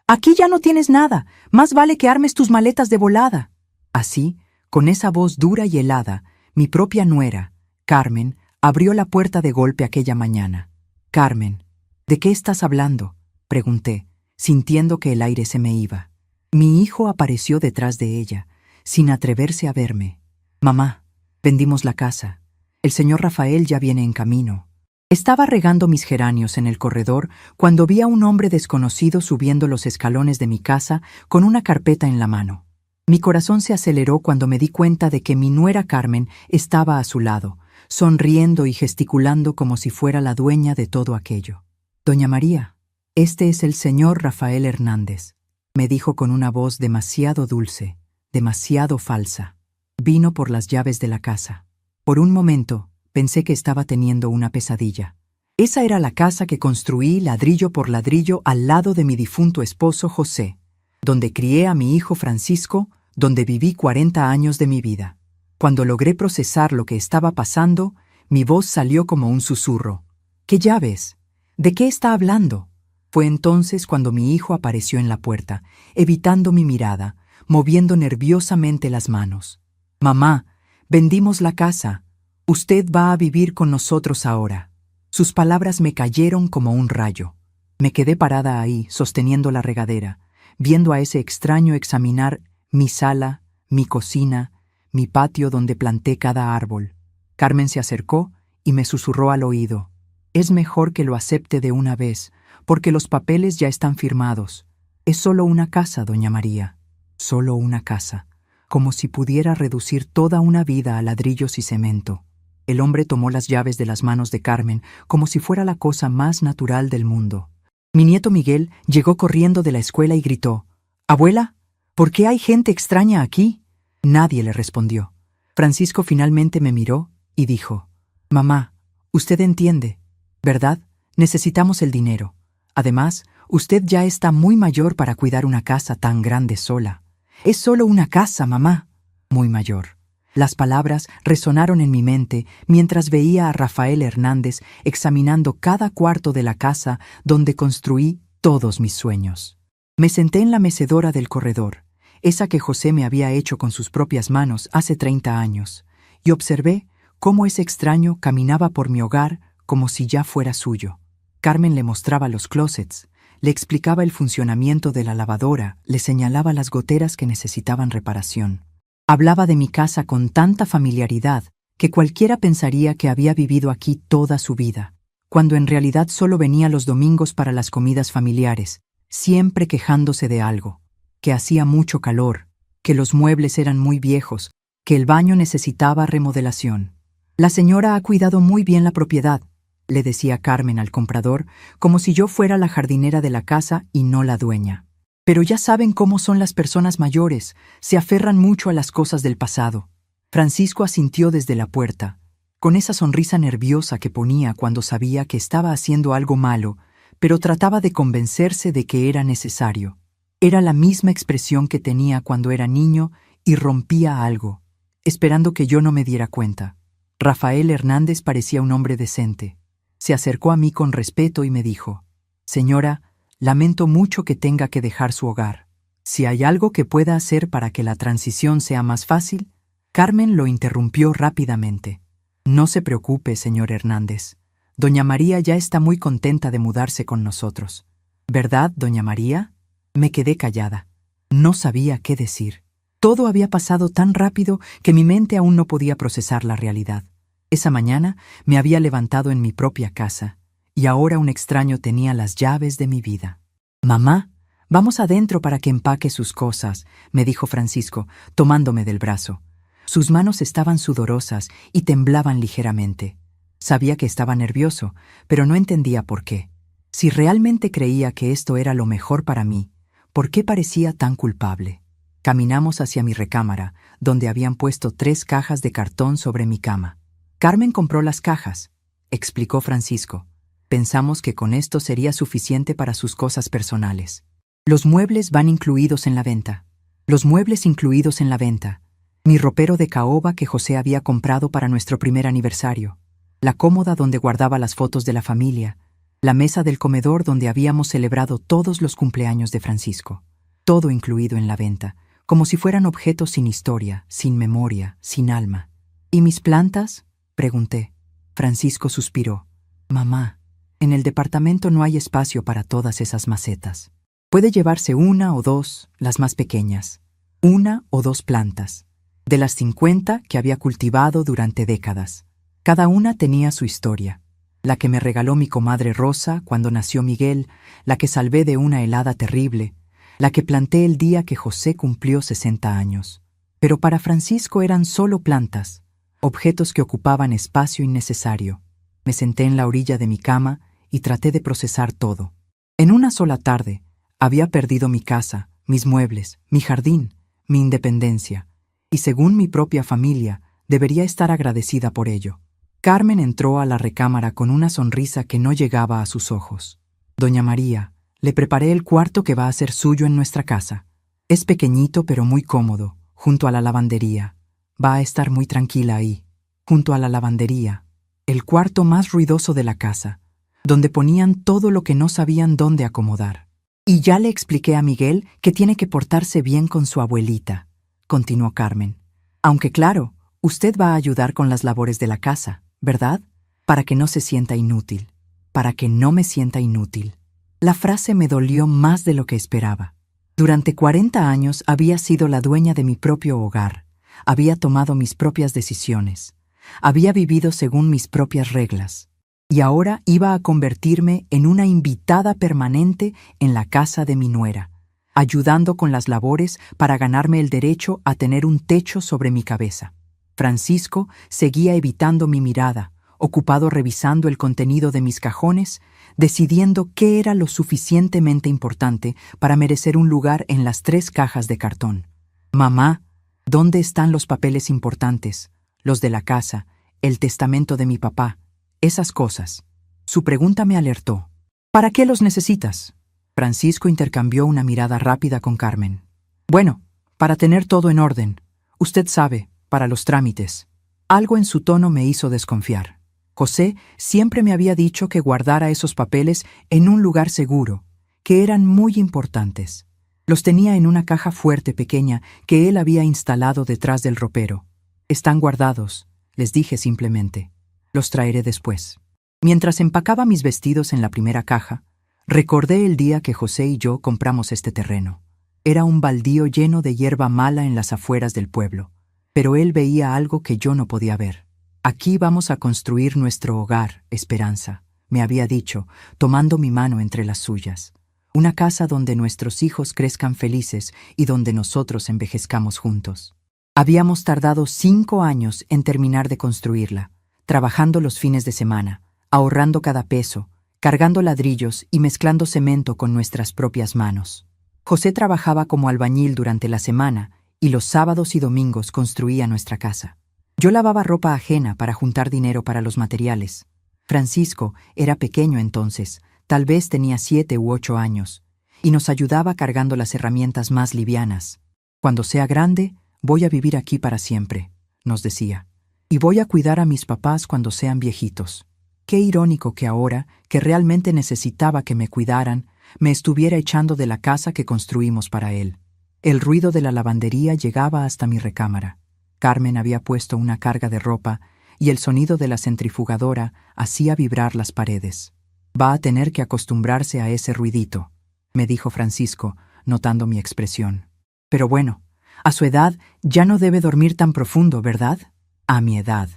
Aquí ya no tienes nada. Más vale que armes tus maletas de volada. Así, con esa voz dura y helada, mi propia nuera, Carmen, abrió la puerta de golpe aquella mañana. Carmen, ¿de qué estás hablando?, pregunté, sintiendo que el aire se me iba. Mi hijo apareció detrás de ella, sin atreverse a verme. Mamá, vendimos la casa. El señor Rafael ya viene en camino. Estaba regando mis geranios en el corredor cuando vi a un hombre desconocido subiendo los escalones de mi casa con una carpeta en la mano. Mi corazón se aceleró cuando me di cuenta de que mi nuera Carmen estaba a su lado, sonriendo y gesticulando como si fuera la dueña de todo aquello. «Doña María, este es el señor Rafael Hernández», me dijo con una voz demasiado dulce, demasiado falsa. Vino por las llaves de la casa. Por un momento, pensé que estaba teniendo una pesadilla. Esa era la casa que construí ladrillo por ladrillo al lado de mi difunto esposo José, donde crié a mi hijo Francisco, donde viví 40 años de mi vida. Cuando logré procesar lo que estaba pasando, mi voz salió como un susurro. «¿Qué llaves? ¿De qué está hablando?». Fue entonces cuando mi hijo apareció en la puerta, evitando mi mirada, moviendo nerviosamente las manos. «Mamá, vendimos la casa. Usted va a vivir con nosotros ahora». Sus palabras me cayeron como un rayo. Me quedé parada ahí, sosteniendo la regadera, viendo a ese extraño examinar mi sala, mi cocina, mi patio donde planté cada árbol. Carmen se acercó y me susurró al oído: «Es mejor que lo acepte de una vez, porque los papeles ya están firmados. Es solo una casa, doña María, solo una casa», como si pudiera reducir toda una vida a ladrillos y cemento. El hombre tomó las llaves de las manos de Carmen como si fuera la cosa más natural del mundo. Mi nieto Miguel llegó corriendo de la escuela y gritó: «Abuela, ¿por qué hay gente extraña aquí?». Nadie le respondió. Francisco finalmente me miró y dijo: «Mamá, usted entiende, ¿verdad? Necesitamos el dinero. Además, usted ya está muy mayor para cuidar una casa tan grande sola». «Es solo una casa, mamá». «Muy mayor». Las palabras resonaron en mi mente mientras veía a Rafael Hernández examinando cada cuarto de la casa donde construí todos mis sueños. Me senté en la mecedora del corredor, esa que José me había hecho con sus propias manos hace 30 años, y observé cómo ese extraño caminaba por mi hogar como si ya fuera suyo. Carmen le mostraba los closets, le explicaba el funcionamiento de la lavadora, le señalaba las goteras que necesitaban reparación. Hablaba de mi casa con tanta familiaridad que cualquiera pensaría que había vivido aquí toda su vida, cuando en realidad solo venía los domingos para las comidas familiares, siempre quejándose de algo, que hacía mucho calor, que los muebles eran muy viejos, que el baño necesitaba remodelación. «La señora ha cuidado muy bien la propiedad», le decía Carmen al comprador, como si yo fuera la jardinera de la casa y no la dueña. «Pero ya saben cómo son las personas mayores, se aferran mucho a las cosas del pasado». Francisco asintió desde la puerta, con esa sonrisa nerviosa que ponía cuando sabía que estaba haciendo algo malo, pero trataba de convencerse de que era necesario. Era la misma expresión que tenía cuando era niño y rompía algo, esperando que yo no me diera cuenta. Rafael Hernández parecía un hombre decente. Se acercó a mí con respeto y me dijo: «Señora, lamento mucho que tenga que dejar su hogar. Si hay algo que pueda hacer para que la transición sea más fácil». Carmen lo interrumpió rápidamente. «No se preocupe, señor Hernández. Doña María ya está muy contenta de mudarse con nosotros». «¿Verdad, doña María?». Me quedé callada. No sabía qué decir. Todo había pasado tan rápido que mi mente aún no podía procesar la realidad. Esa mañana me había levantado en mi propia casa, y ahora un extraño tenía las llaves de mi vida. «Mamá, vamos adentro para que empaque sus cosas», me dijo Francisco, tomándome del brazo. Sus manos estaban sudorosas y temblaban ligeramente. Sabía que estaba nervioso, pero no entendía por qué. Si realmente creía que esto era lo mejor para mí, ¿por qué parecía tan culpable? Caminamos hacia mi recámara, donde habían puesto 3 cajas de cartón sobre mi cama. «Carmen compró las cajas», explicó Francisco. «Pensamos que con esto sería suficiente para sus cosas personales. Los muebles van incluidos en la venta». Los muebles incluidos en la venta. Mi ropero de caoba que José había comprado para nuestro primer aniversario. La cómoda donde guardaba las fotos de la familia. la mesa del comedor donde habíamos celebrado todos los cumpleaños de Francisco, todo incluido en la venta, como si fueran objetos sin historia, sin memoria, sin alma. ¿Y mis plantas?, pregunté. Francisco suspiró. Mamá, en el departamento no hay espacio para todas esas macetas. Puede llevarse una o dos, las más pequeñas. Una o dos plantas, de las 50 que había cultivado durante décadas. Cada una tenía su historia. La que me regaló mi comadre Rosa cuando nació Miguel, la que salvé de una helada terrible, la que planté el día que José cumplió 60 años. Pero para Francisco eran solo plantas, objetos que ocupaban espacio innecesario. Me senté en la orilla de mi cama y traté de procesar todo. En una sola tarde, había perdido mi casa, mis muebles, mi jardín, mi independencia, y según mi propia familia, debería estar agradecida por ello. Carmen entró a la recámara con una sonrisa que no llegaba a sus ojos. Doña María, le preparé el cuarto que va a ser suyo en nuestra casa. Es pequeñito pero muy cómodo, junto a la lavandería. Va a estar muy tranquila ahí, junto a la lavandería, el cuarto más ruidoso de la casa, donde ponían todo lo que no sabían dónde acomodar. Y ya le expliqué a Miguel que tiene que portarse bien con su abuelita, continuó Carmen. Aunque claro, usted va a ayudar con las labores de la casa, ¿verdad? Para que no se sienta inútil, para que no me sienta inútil. La frase me dolió más de lo que esperaba. Durante 40 años había sido la dueña de mi propio hogar, había tomado mis propias decisiones, había vivido según mis propias reglas, y ahora iba a convertirme en una invitada permanente en la casa de mi nuera, ayudando con las labores para ganarme el derecho a tener un techo sobre mi cabeza. Francisco seguía evitando mi mirada, ocupado revisando el contenido de mis cajones, decidiendo qué era lo suficientemente importante para merecer un lugar en las 3 cajas de cartón. Mamá, ¿dónde están los papeles importantes? Los de la casa, el testamento de mi papá, esas cosas. Su pregunta me alertó. ¿Para qué los necesitas? Francisco intercambió una mirada rápida con Carmen. Bueno, para tener todo en orden. Usted sabe, para los trámites. Algo en su tono me hizo desconfiar. José siempre me había dicho que guardara esos papeles en un lugar seguro, que eran muy importantes. Los tenía en una caja fuerte pequeña que él había instalado detrás del ropero. Están guardados, les dije simplemente. Los traeré después. Mientras empacaba mis vestidos en la primera caja, recordé el día que José y yo compramos este terreno. Era un baldío lleno de hierba mala en las afueras del pueblo, pero él veía algo que yo no podía ver. Aquí vamos a construir nuestro hogar, Esperanza, me había dicho, tomando mi mano entre las suyas. Una casa donde nuestros hijos crezcan felices y donde nosotros envejezcamos juntos. Habíamos tardado 5 años en terminar de construirla, trabajando los fines de semana, ahorrando cada peso, cargando ladrillos y mezclando cemento con nuestras propias manos. José trabajaba como albañil durante la semana y los sábados y domingos construía nuestra casa. Yo lavaba ropa ajena para juntar dinero para los materiales. Francisco era pequeño entonces, tal vez tenía 7 u 8 años, y nos ayudaba cargando las herramientas más livianas. Cuando sea grande, voy a vivir aquí para siempre, nos decía, y voy a cuidar a mis papás cuando sean viejitos. Qué irónico que ahora, que realmente necesitaba que me cuidaran, me estuviera echando de la casa que construimos para él. El ruido de la lavandería llegaba hasta mi recámara. Carmen había puesto una carga de ropa y el sonido de la centrifugadora hacía vibrar las paredes. Va a tener que acostumbrarse a ese ruidito, me dijo Francisco, notando mi expresión. Pero bueno, a su edad ya no debe dormir tan profundo, ¿verdad? A mi edad.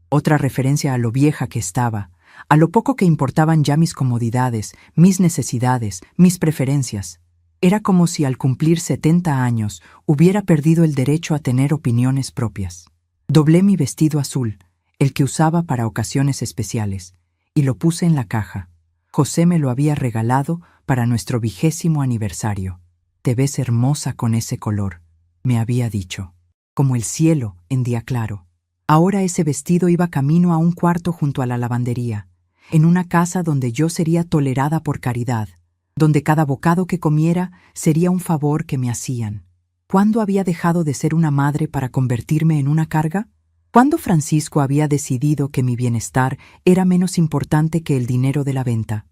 Otra referencia a lo vieja que estaba, a lo poco que importaban ya mis comodidades, mis necesidades, mis preferencias. Era como si al cumplir 70 años hubiera perdido el derecho a tener opiniones propias. Doblé mi vestido azul, el que usaba para ocasiones especiales, y lo puse en la caja. José me lo había regalado para nuestro 20º aniversario. Te ves hermosa con ese color, me había dicho, como el cielo en día claro. Ahora ese vestido iba camino a un cuarto junto a la lavandería, en una casa donde yo sería tolerada por caridad, donde cada bocado que comiera sería un favor que me hacían. ¿Cuándo había dejado de ser una madre para convertirme en una carga? ¿Cuándo Francisco había decidido que mi bienestar era menos importante que el dinero de la venta?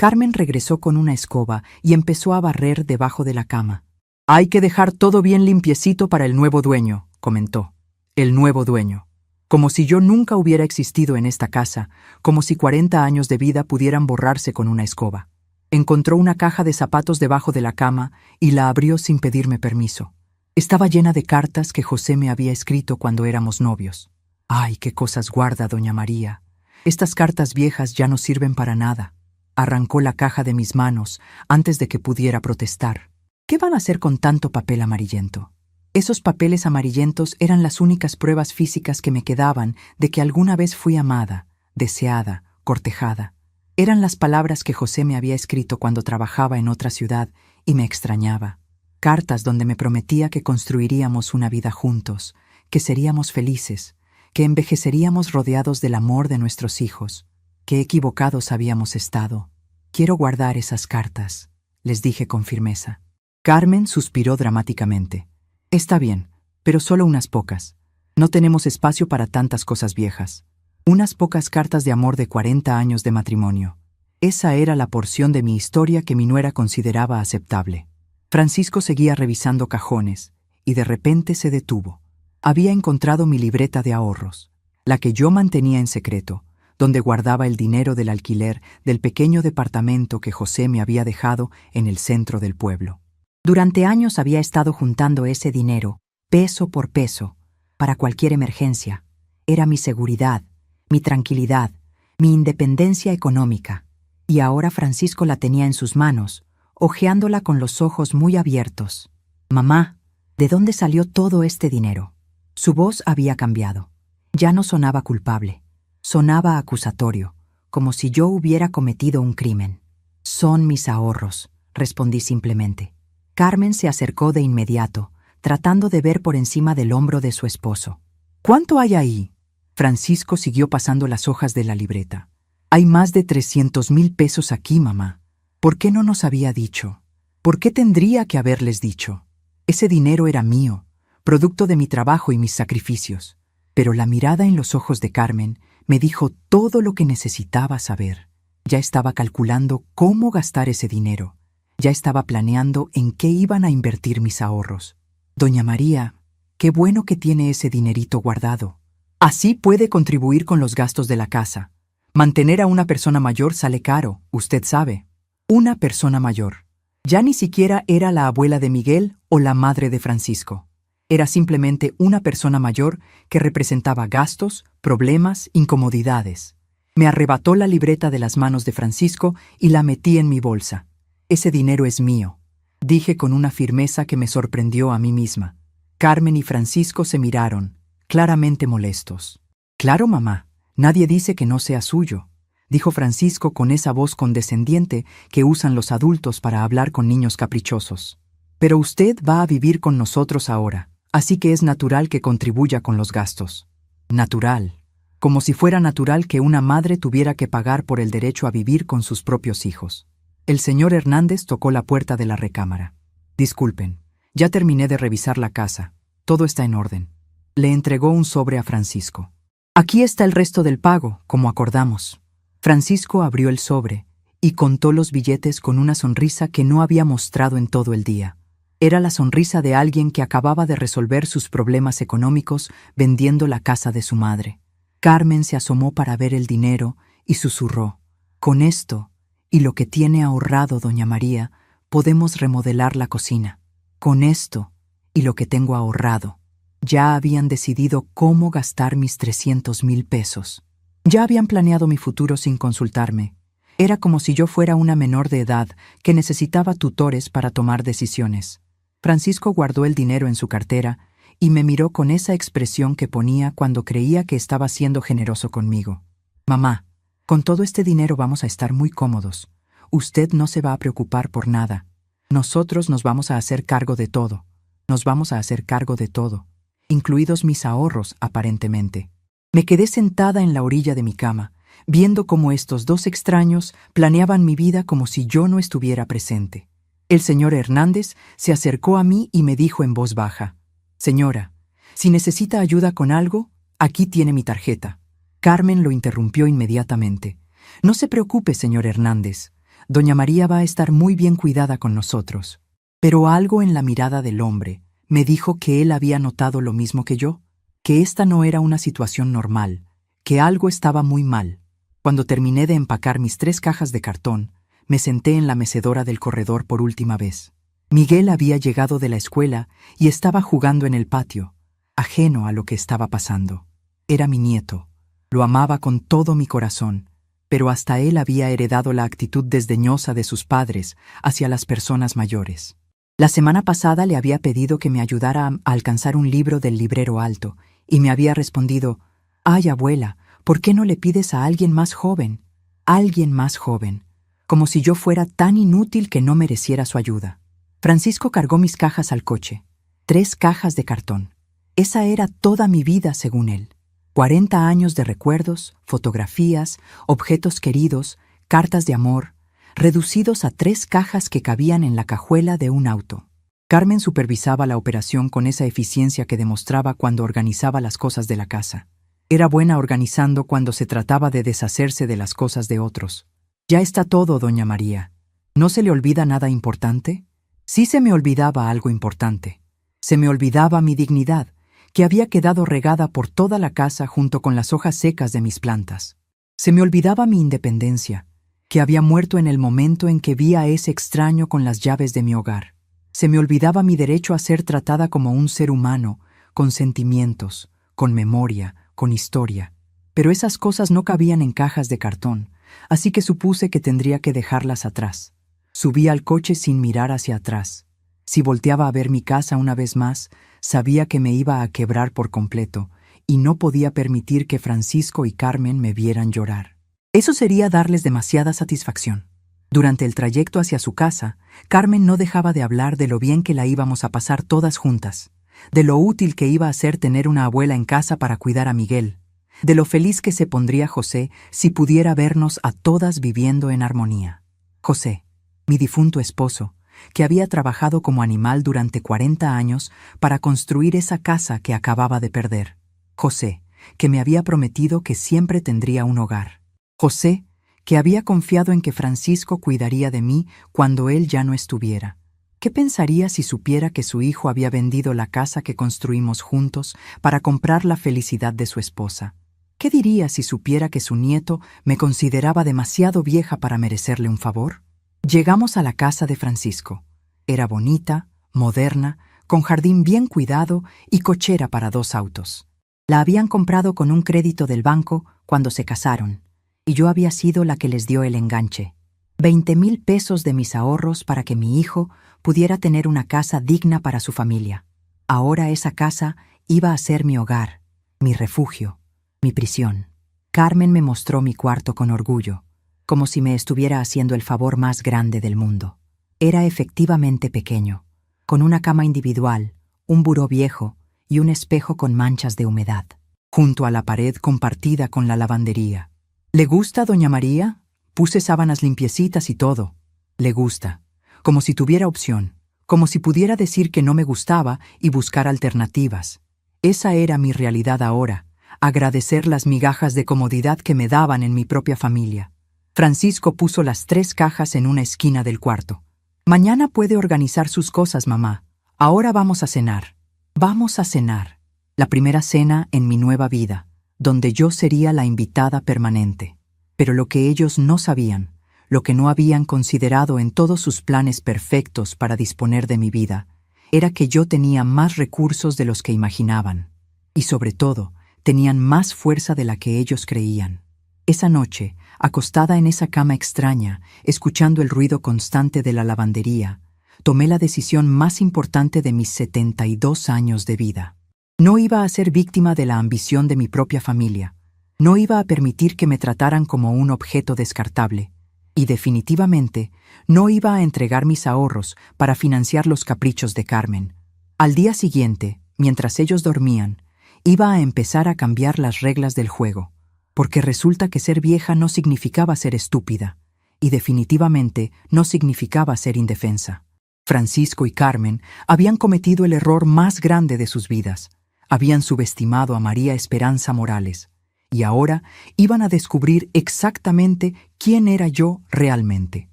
Carmen regresó con una escoba y empezó a barrer debajo de la cama. «Hay que dejar todo bien limpiecito para el nuevo dueño», comentó. «El nuevo dueño». Como si yo nunca hubiera existido en esta casa, como si 40 años de vida pudieran borrarse con una escoba. Encontró una caja de zapatos debajo de la cama y la abrió sin pedirme permiso. Estaba llena de cartas que José me había escrito cuando éramos novios. ¡Ay, qué cosas guarda doña María! Estas cartas viejas ya no sirven para nada. Arrancó la caja de mis manos antes de que pudiera protestar. ¿Qué van a hacer con tanto papel amarillento? Esos papeles amarillentos eran las únicas pruebas físicas que me quedaban de que alguna vez fui amada, deseada, cortejada. Eran las palabras que José me había escrito cuando trabajaba en otra ciudad y me extrañaba. Cartas donde me prometía que construiríamos una vida juntos, que seríamos felices, que envejeceríamos rodeados del amor de nuestros hijos. Qué equivocados habíamos estado. Quiero guardar esas cartas, les dije con firmeza. Carmen suspiró dramáticamente. Está bien, pero solo unas pocas. No tenemos espacio para tantas cosas viejas. Unas pocas cartas de amor de 40 años de matrimonio. Esa era la porción de mi historia que mi nuera consideraba aceptable. Francisco seguía revisando cajones, y de repente se detuvo. Había encontrado mi libreta de ahorros, la que yo mantenía en secreto, donde guardaba el dinero del alquiler del pequeño departamento que José me había dejado en el centro del pueblo. Durante años había estado juntando ese dinero, peso por peso, para cualquier emergencia. Era mi seguridad, mi tranquilidad, mi independencia económica. Y ahora Francisco la tenía en sus manos, hojeándola con los ojos muy abiertos. «Mamá, ¿de dónde salió todo este dinero?» Su voz había cambiado. Ya no sonaba culpable. Sonaba acusatorio, como si yo hubiera cometido un crimen. «Son mis ahorros», respondí simplemente. Carmen se acercó de inmediato, tratando de ver por encima del hombro de su esposo. «¿Cuánto hay ahí?» Francisco siguió pasando las hojas de la libreta. «Hay más de 300,000 pesos aquí, mamá. ¿Por qué no nos había dicho? ¿Por qué tendría que haberles dicho? Ese dinero era mío, producto de mi trabajo y mis sacrificios». Pero la mirada en los ojos de Carmen me dijo todo lo que necesitaba saber. Ya estaba calculando cómo gastar ese dinero. Ya estaba planeando en qué iban a invertir mis ahorros. «Doña María, qué bueno que tiene ese dinerito guardado. Así puede contribuir con los gastos de la casa. Mantener a una persona mayor sale caro, usted sabe». Una persona mayor. Ya ni siquiera era la abuela de Miguel o la madre de Francisco. Era simplemente una persona mayor que representaba gastos, problemas, incomodidades. Me arrebató la libreta de las manos de Francisco y la metí en mi bolsa. «Ese dinero es mío», dije con una firmeza que me sorprendió a mí misma. Carmen y Francisco se miraron, claramente molestos. «Claro, mamá, nadie dice que no sea suyo», dijo Francisco con esa voz condescendiente que usan los adultos para hablar con niños caprichosos. «Pero usted va a vivir con nosotros ahora, así que es natural que contribuya con los gastos». Natural. Como si fuera natural que una madre tuviera que pagar por el derecho a vivir con sus propios hijos. El señor Hernández tocó la puerta de la recámara. «Disculpen, ya terminé de revisar la casa. Todo está en orden». Le entregó un sobre a Francisco. «Aquí está el resto del pago, como acordamos». Francisco abrió el sobre y contó los billetes con una sonrisa que no había mostrado en todo el día. Era la sonrisa de alguien que acababa de resolver sus problemas económicos vendiendo la casa de su madre. Carmen se asomó para ver el dinero y susurró: «Con esto y lo que tiene ahorrado doña María, podemos remodelar la cocina. Con esto y lo que tengo ahorrado». Ya habían decidido cómo gastar mis 300,000 pesos. Ya habían planeado mi futuro sin consultarme. Era como si yo fuera una menor de edad que necesitaba tutores para tomar decisiones. Francisco guardó el dinero en su cartera y me miró con esa expresión que ponía cuando creía que estaba siendo generoso conmigo. «Mamá, con todo este dinero vamos a estar muy cómodos. Usted no se va a preocupar por nada. Nosotros nos vamos a hacer cargo de todo. Nos vamos a hacer cargo de todo, incluidos mis ahorros, aparentemente». Me quedé sentada en la orilla de mi cama, viendo cómo estos dos extraños planeaban mi vida como si yo no estuviera presente. El señor Hernández se acercó a mí y me dijo en voz baja: «Señora, si necesita ayuda con algo, aquí tiene mi tarjeta». Carmen lo interrumpió inmediatamente. «No se preocupe, señor Hernández. Doña María va a estar muy bien cuidada con nosotros. Pero algo en la mirada del hombre me dijo que él había notado lo mismo que yo, que esta no era una situación normal, que algo estaba muy mal. Cuando terminé de empacar mis 3 cajas de cartón, me senté en la mecedora del corredor por última vez. Miguel había llegado de la escuela y estaba jugando en el patio, ajeno a lo que estaba pasando. Era mi nieto. Lo amaba con todo mi corazón, pero hasta él había heredado la actitud desdeñosa de sus padres hacia las personas mayores. La semana pasada le había pedido que me ayudara a alcanzar un libro del librero alto, y me había respondido: «Ay, abuela, ¿por qué no le pides a alguien más joven? Alguien más joven», como si yo fuera tan inútil que no mereciera su ayuda. Francisco cargó mis cajas al coche. 3 cajas de cartón. Esa era toda mi vida, según él. 40 años de recuerdos, fotografías, objetos queridos, cartas de amor, reducidos a 3 cajas que cabían en la cajuela de un auto. Carmen supervisaba la operación con esa eficiencia que demostraba cuando organizaba las cosas de la casa. Era buena organizando cuando se trataba de deshacerse de las cosas de otros. «Ya está todo, doña María. ¿No se le olvida nada importante?» Sí, se me olvidaba algo importante. Se me olvidaba mi dignidad, que había quedado regada por toda la casa junto con las hojas secas de mis plantas. Se me olvidaba mi independencia, que había muerto en el momento en que vi a ese extraño con las llaves de mi hogar. Se me olvidaba mi derecho a ser tratada como un ser humano, con sentimientos, con memoria, con historia. Pero esas cosas no cabían en cajas de cartón, así que supuse que tendría que dejarlas atrás. Subí al coche sin mirar hacia atrás. Si volteaba a ver mi casa una vez más, sabía que me iba a quebrar por completo, y no podía permitir que Francisco y Carmen me vieran llorar. Eso sería darles demasiada satisfacción. Durante el trayecto hacia su casa, Carmen no dejaba de hablar de lo bien que la íbamos a pasar todas juntas, de lo útil que iba a ser tener una abuela en casa para cuidar a Miguel, de lo feliz que se pondría José si pudiera vernos a todas viviendo en armonía. José, mi difunto esposo, que había trabajado como animal durante 40 años para construir esa casa que acababa de perder. José, que me había prometido que siempre tendría un hogar. José, que había confiado en que Francisco cuidaría de mí cuando él ya no estuviera. ¿Qué pensaría si supiera que su hijo había vendido la casa que construimos juntos para comprar la felicidad de su esposa? ¿Qué diría si supiera que su nieto me consideraba demasiado vieja para merecerle un favor? Llegamos a la casa de Francisco. Era bonita, moderna, con jardín bien cuidado y cochera para 2 autos. La habían comprado con un crédito del banco cuando se casaron, y yo había sido la que les dio el enganche. 20,000 pesos de mis ahorros para que mi hijo pudiera tener una casa digna para su familia. Ahora esa casa iba a ser mi hogar, mi refugio, mi prisión. Carmen me mostró mi cuarto con orgullo, como si me estuviera haciendo el favor más grande del mundo. Era efectivamente pequeño, con una cama individual, un buró viejo y un espejo con manchas de humedad, junto a la pared compartida con la lavandería. ¿Le gusta, doña María? Puse sábanas limpiecitas y todo. Le gusta. Como si tuviera opción, como si pudiera decir que no me gustaba y buscar alternativas. Esa era mi realidad ahora, agradecer las migajas de comodidad que me daban en mi propia familia. Francisco puso las 3 cajas en una esquina del cuarto. «Mañana puede organizar sus cosas, mamá. Ahora vamos a cenar. Vamos a cenar. La primera cena en mi nueva vida, donde yo sería la invitada permanente. Pero lo que ellos no sabían, lo que no habían considerado en todos sus planes perfectos para disponer de mi vida, era que yo tenía más recursos de los que imaginaban. Y sobre todo, tenían más fuerza de la que ellos creían. Esa noche, acostada en esa cama extraña, escuchando el ruido constante de la lavandería, tomé la decisión más importante de mis 72 años de vida. No iba a ser víctima de la ambición de mi propia familia. No iba a permitir que me trataran como un objeto descartable. Y definitivamente, no iba a entregar mis ahorros para financiar los caprichos de Carmen. Al día siguiente, mientras ellos dormían, iba a empezar a cambiar las reglas del juego. Porque resulta que ser vieja no significaba ser estúpida, y definitivamente no significaba ser indefensa. Francisco y Carmen habían cometido el error más grande de sus vidas. Habían subestimado a María Esperanza Morales, y ahora iban a descubrir exactamente quién era yo realmente.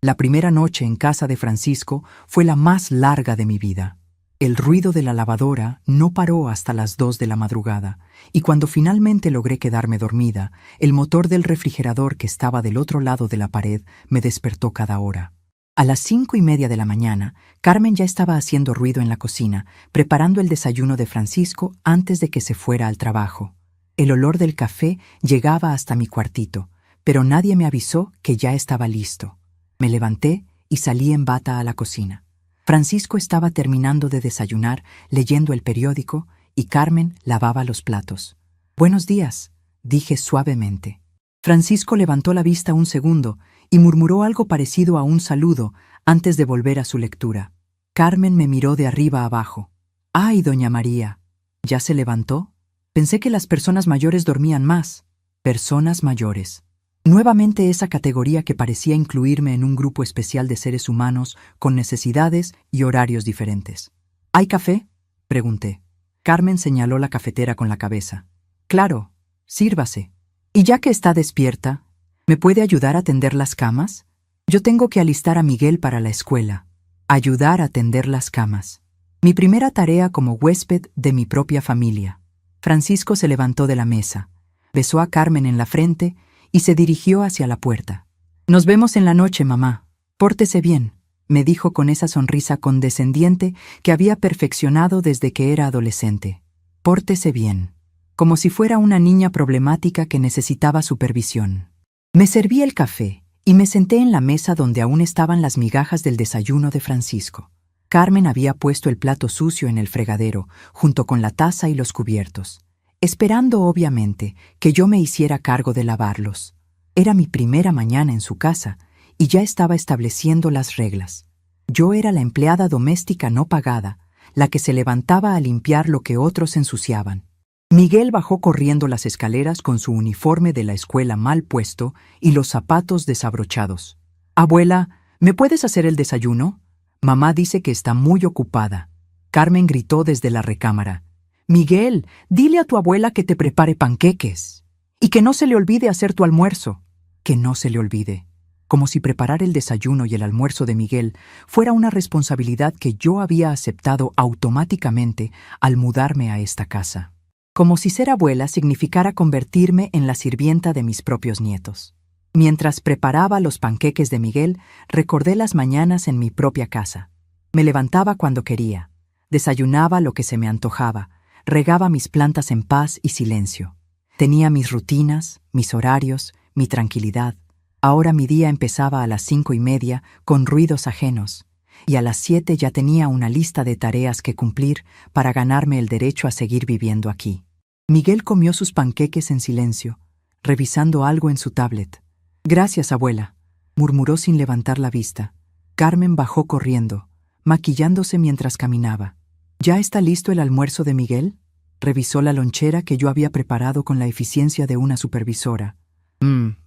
La primera noche en casa de Francisco fue la más larga de mi vida. El ruido de la lavadora no paró hasta las 2 de la madrugada, y cuando finalmente logré quedarme dormida, el motor del refrigerador que estaba del otro lado de la pared me despertó cada hora. A las 5:30 de la mañana, Carmen ya estaba haciendo ruido en la cocina, preparando el desayuno de Francisco antes de que se fuera al trabajo. El olor del café llegaba hasta mi cuartito, pero nadie me avisó que ya estaba listo. Me levanté y salí en bata a la cocina. Francisco estaba terminando de desayunar, leyendo el periódico, y Carmen lavaba los platos. «Buenos días», dije suavemente. Francisco levantó la vista un segundo y murmuró algo parecido a un saludo antes de volver a su lectura. Carmen me miró de arriba a abajo. «Ay, doña María, ¿ya se levantó? Pensé que las personas mayores dormían más». Personas mayores. Nuevamente esa categoría que parecía incluirme en un grupo especial de seres humanos con necesidades y horarios diferentes. «¿Hay café?», pregunté. Carmen señaló la cafetera con la cabeza. «Claro, sírvase. Y ya que está despierta, ¿me puede ayudar a tender las camas? Yo tengo que alistar a Miguel para la escuela». Ayudar a tender las camas. Mi primera tarea como huésped de mi propia familia. Francisco se levantó de la mesa, besó a Carmen en la frente y se dirigió hacia la puerta. «Nos vemos en la noche, mamá. Pórtese bien», me dijo con esa sonrisa condescendiente que había perfeccionado desde que era adolescente. «Pórtese bien», como si fuera una niña problemática que necesitaba supervisión. Me serví el café y me senté en la mesa donde aún estaban las migajas del desayuno de Francisco. Carmen había puesto el plato sucio en el fregadero, junto con la taza y los cubiertos, esperando obviamente que yo me hiciera cargo de lavarlos. Era mi primera mañana en su casa y ya estaba estableciendo las reglas. Yo era la empleada doméstica no pagada, la que se levantaba a limpiar lo que otros ensuciaban. Miguel bajó corriendo las escaleras con su uniforme de la escuela mal puesto y los zapatos desabrochados. «Abuela, ¿me puedes hacer el desayuno? Mamá dice que está muy ocupada». Carmen gritó desde la recámara. «Miguel, dile a tu abuela que te prepare panqueques. Y que no se le olvide hacer tu almuerzo». Que no se le olvide. Como si preparar el desayuno y el almuerzo de Miguel fuera una responsabilidad que yo había aceptado automáticamente al mudarme a esta casa. Como si ser abuela significara convertirme en la sirvienta de mis propios nietos. Mientras preparaba los panqueques de Miguel, recordé las mañanas en mi propia casa. Me levantaba cuando quería, desayunaba lo que se me antojaba, regaba mis plantas en paz y silencio. Tenía mis rutinas, mis horarios, mi tranquilidad. Ahora mi día empezaba a las 5:30 con ruidos ajenos, y a las 7 ya tenía una lista de tareas que cumplir para ganarme el derecho a seguir viviendo aquí. Miguel comió sus panqueques en silencio, revisando algo en su tablet. «Gracias, abuela», murmuró sin levantar la vista. Carmen bajó corriendo, maquillándose mientras caminaba. «¿Ya está listo el almuerzo de Miguel?», revisó la lonchera que yo había preparado con la eficiencia de una supervisora.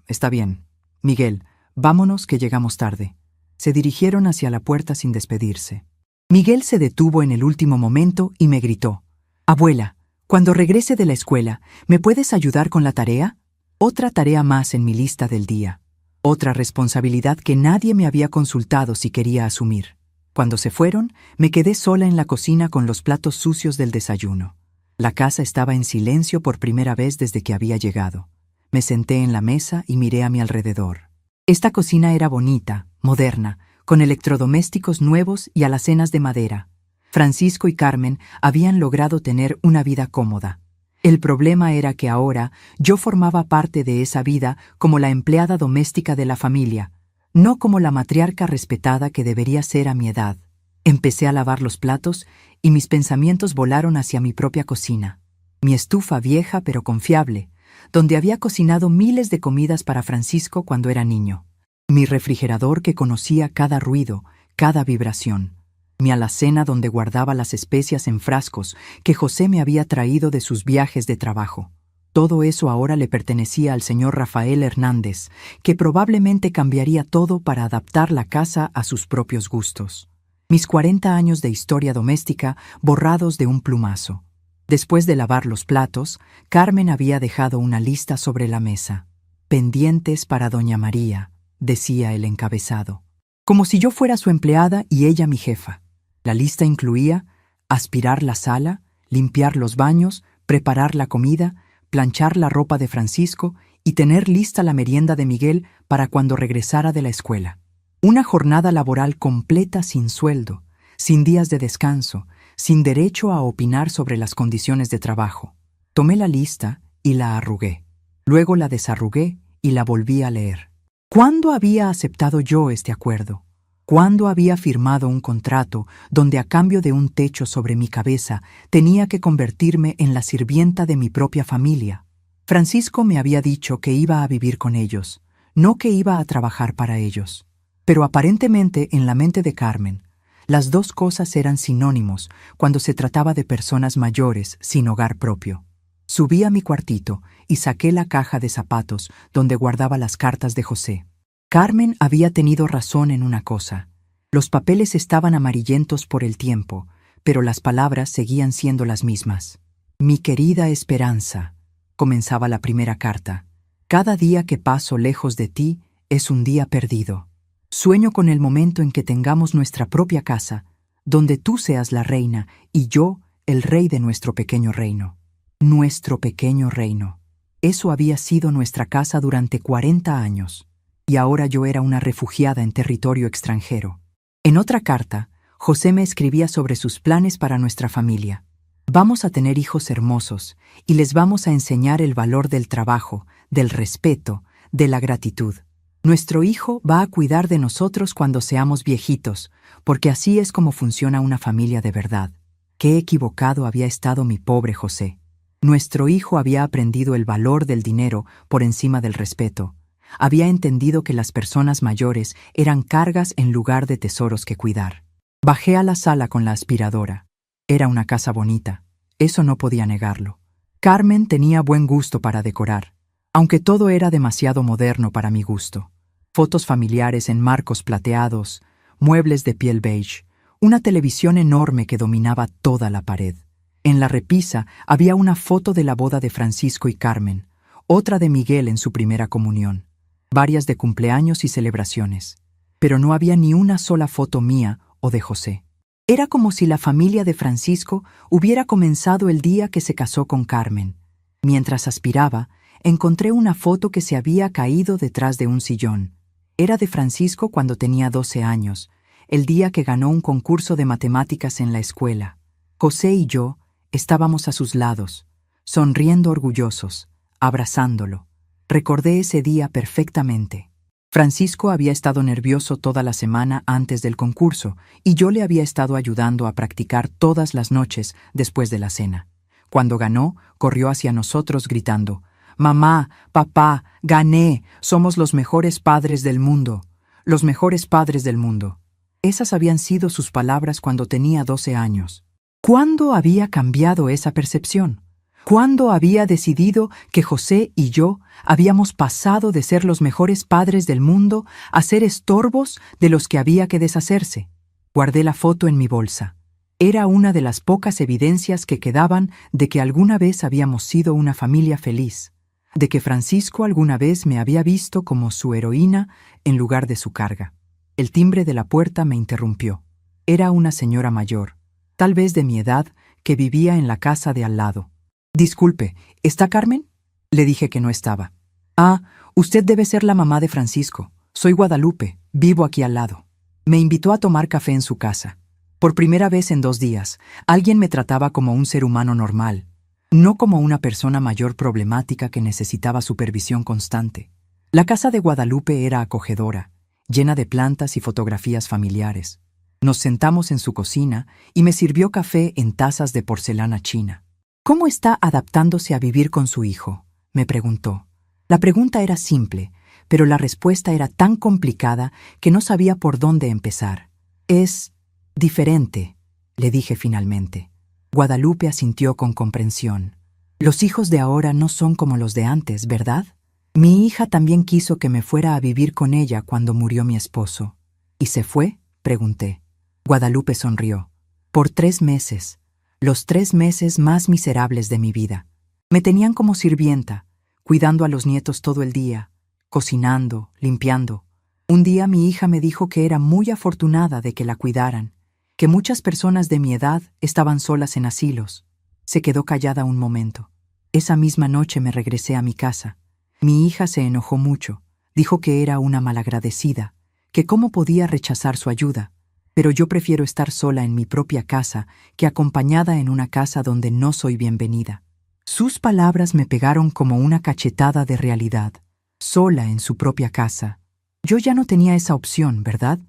Está bien. Miguel, vámonos que llegamos tarde». Se dirigieron hacia la puerta sin despedirse. Miguel se detuvo en el último momento y me gritó. «Abuela, cuando regrese de la escuela, ¿me puedes ayudar con la tarea?». Otra tarea más en mi lista del día. Otra responsabilidad que nadie me había consultado si quería asumir. Cuando se fueron, me quedé sola en la cocina con los platos sucios del desayuno. La casa estaba en silencio por primera vez desde que había llegado. Me senté en la mesa y miré a mi alrededor. Esta cocina era bonita, moderna, con electrodomésticos nuevos y alacenas de madera. Francisco y Carmen habían logrado tener una vida cómoda. El problema era que ahora yo formaba parte de esa vida como la empleada doméstica de la familia, no como la matriarca respetada que debería ser a mi edad. Empecé a lavar los platos y mis pensamientos volaron hacia mi propia cocina. Mi estufa vieja pero confiable, donde había cocinado miles de comidas para Francisco cuando era niño. Mi refrigerador que conocía cada ruido, cada vibración. Mi alacena donde guardaba las especias en frascos que José me había traído de sus viajes de trabajo. Todo eso ahora le pertenecía al señor Rafael Hernández, que probablemente cambiaría todo para adaptar la casa a sus propios gustos. Mis 40 años de historia doméstica borrados de un plumazo. Después de lavar los platos, Carmen había dejado una lista sobre la mesa. «Pendientes para doña María», decía el encabezado. como si yo fuera su empleada y ella mi jefa. La lista incluía aspirar la sala, limpiar los baños, preparar la comida, planchar la ropa de Francisco y tener lista la merienda de Miguel para cuando regresara de la escuela. Una jornada laboral completa sin sueldo, sin días de descanso, sin derecho a opinar sobre las condiciones de trabajo. Tomé la lista y la arrugué. Luego la desarrugué y la volví a leer. ¿Cuándo había aceptado yo este acuerdo? ¿Cuándo había firmado un contrato donde a cambio de un techo sobre mi cabeza tenía que convertirme en la sirvienta de mi propia familia? Francisco me había dicho que iba a vivir con ellos, no que iba a trabajar para ellos. Pero aparentemente en la mente de Carmen, las dos cosas eran sinónimos cuando se trataba de personas mayores sin hogar propio. Subí a mi cuartito y saqué la caja de zapatos donde guardaba las cartas de José. Carmen había tenido razón en una cosa. Los papeles estaban amarillentos por el tiempo, pero las palabras seguían siendo las mismas. Mi querida Esperanza, comenzaba la primera carta. Cada día que paso lejos de ti es un día perdido. Sueño con el momento en que tengamos nuestra propia casa, donde tú seas la reina y yo el rey de nuestro pequeño reino. Nuestro pequeño reino. Eso había sido nuestra casa durante 40 años. Y ahora yo era una refugiada en territorio extranjero. En otra carta, José me escribía sobre sus planes para nuestra familia. Vamos a tener hijos hermosos y les vamos a enseñar el valor del trabajo, del respeto, de la gratitud. Nuestro hijo va a cuidar de nosotros cuando seamos viejitos, porque así es como funciona una familia de verdad. Qué equivocado había estado mi pobre José. Nuestro hijo había aprendido el valor del dinero por encima del respeto. Había entendido que las personas mayores eran cargas en lugar de tesoros que cuidar. Bajé a la sala con la aspiradora. Era una casa bonita. Eso no podía negarlo. Carmen tenía buen gusto para decorar, aunque todo era demasiado moderno para mi gusto. Fotos familiares en marcos plateados, muebles de piel beige, una televisión enorme que dominaba toda la pared. En la repisa había una foto de la boda de Francisco y Carmen, otra de Miguel en su primera comunión, varias de cumpleaños y celebraciones, pero no había ni una sola foto mía o de José. Era como si la familia de Francisco hubiera comenzado el día que se casó con Carmen. Mientras aspiraba, encontré una foto que se había caído detrás de un sillón. Era de Francisco cuando tenía 12 años, el día que ganó un concurso de matemáticas en la escuela. José y yo estábamos a sus lados, sonriendo orgullosos, abrazándolo. Recordé ese día perfectamente. Francisco había estado nervioso toda la semana antes del concurso y yo le había estado ayudando a practicar todas las noches después de la cena. Cuando ganó, corrió hacia nosotros gritando: «Mamá, papá, gané, somos los mejores padres del mundo, los mejores padres del mundo». Esas habían sido sus palabras cuando tenía 12 años. ¿Cuándo había cambiado esa percepción? ¿Cuándo había decidido que José y yo habíamos pasado de ser los mejores padres del mundo a ser estorbos de los que había que deshacerse? Guardé la foto en mi bolsa. Era una de las pocas evidencias que quedaban de que alguna vez habíamos sido una familia feliz, de que Francisco alguna vez me había visto como su heroína en lugar de su carga. El timbre de la puerta me interrumpió. Era una señora mayor, tal vez de mi edad, que vivía en la casa de al lado. «Disculpe, ¿está Carmen?», le dije que no estaba. «Ah, usted debe ser la mamá de Francisco. Soy Guadalupe, vivo aquí al lado». Me invitó a tomar café en su casa. Por primera vez en 2 días, alguien me trataba como un ser humano normal, no como una persona mayor problemática que necesitaba supervisión constante. La casa de Guadalupe era acogedora, llena de plantas y fotografías familiares. Nos sentamos en su cocina y me sirvió café en tazas de porcelana china. «¿Cómo está adaptándose a vivir con su hijo?», me preguntó. La pregunta era simple, pero la respuesta era tan complicada que no sabía por dónde empezar. «Es diferente», le dije finalmente. Guadalupe asintió con comprensión. «Los hijos de ahora no son como los de antes, ¿verdad? Mi hija también quiso que me fuera a vivir con ella cuando murió mi esposo». «¿Y se fue?», pregunté. Guadalupe sonrió. «Por 3 meses. Los 3 meses más miserables de mi vida. Me tenían como sirvienta, cuidando a los nietos todo el día, cocinando, limpiando. Un día mi hija me dijo que era muy afortunada de que la cuidaran, que muchas personas de mi edad estaban solas en asilos. Se quedó callada un momento. Esa misma noche me regresé a mi casa. Mi hija se enojó mucho. Dijo que era una malagradecida, que cómo podía rechazar su ayuda. Pero yo prefiero estar sola en mi propia casa que acompañada en una casa donde no soy bienvenida. Sus palabras me pegaron como una cachetada de realidad. Sola en su propia casa. Yo ya no tenía esa opción, ¿verdad?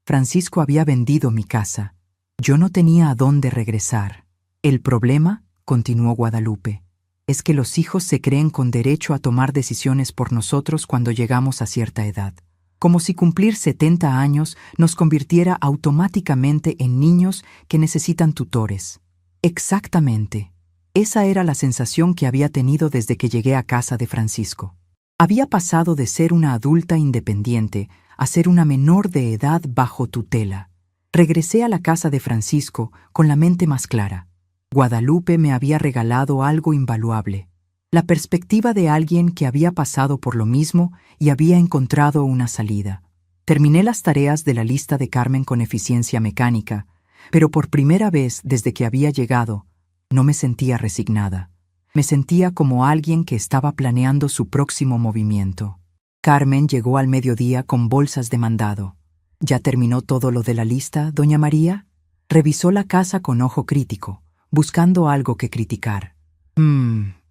Francisco había vendido mi casa. Yo no tenía a dónde regresar. El problema, continuó Guadalupe, es que los hijos se creen con derecho a tomar decisiones por nosotros cuando llegamos a cierta edad. Como si cumplir 70 años nos convirtiera automáticamente en niños que necesitan tutores. Exactamente. Esa era la sensación que había tenido desde que llegué a casa de Francisco. Había pasado de ser una adulta independiente a ser una menor de edad bajo tutela. Regresé a la casa de Francisco con la mente más clara. Guadalupe me había regalado algo invaluable. La perspectiva de alguien que había pasado por lo mismo y había encontrado una salida. Terminé las tareas de la lista de Carmen con eficiencia mecánica, pero por primera vez desde que había llegado, no me sentía resignada. Me sentía como alguien que estaba planeando su próximo movimiento. Carmen llegó al mediodía con bolsas de mandado. ¿Ya terminó todo lo de la lista, doña María? Revisó la casa con ojo crítico, buscando algo que criticar.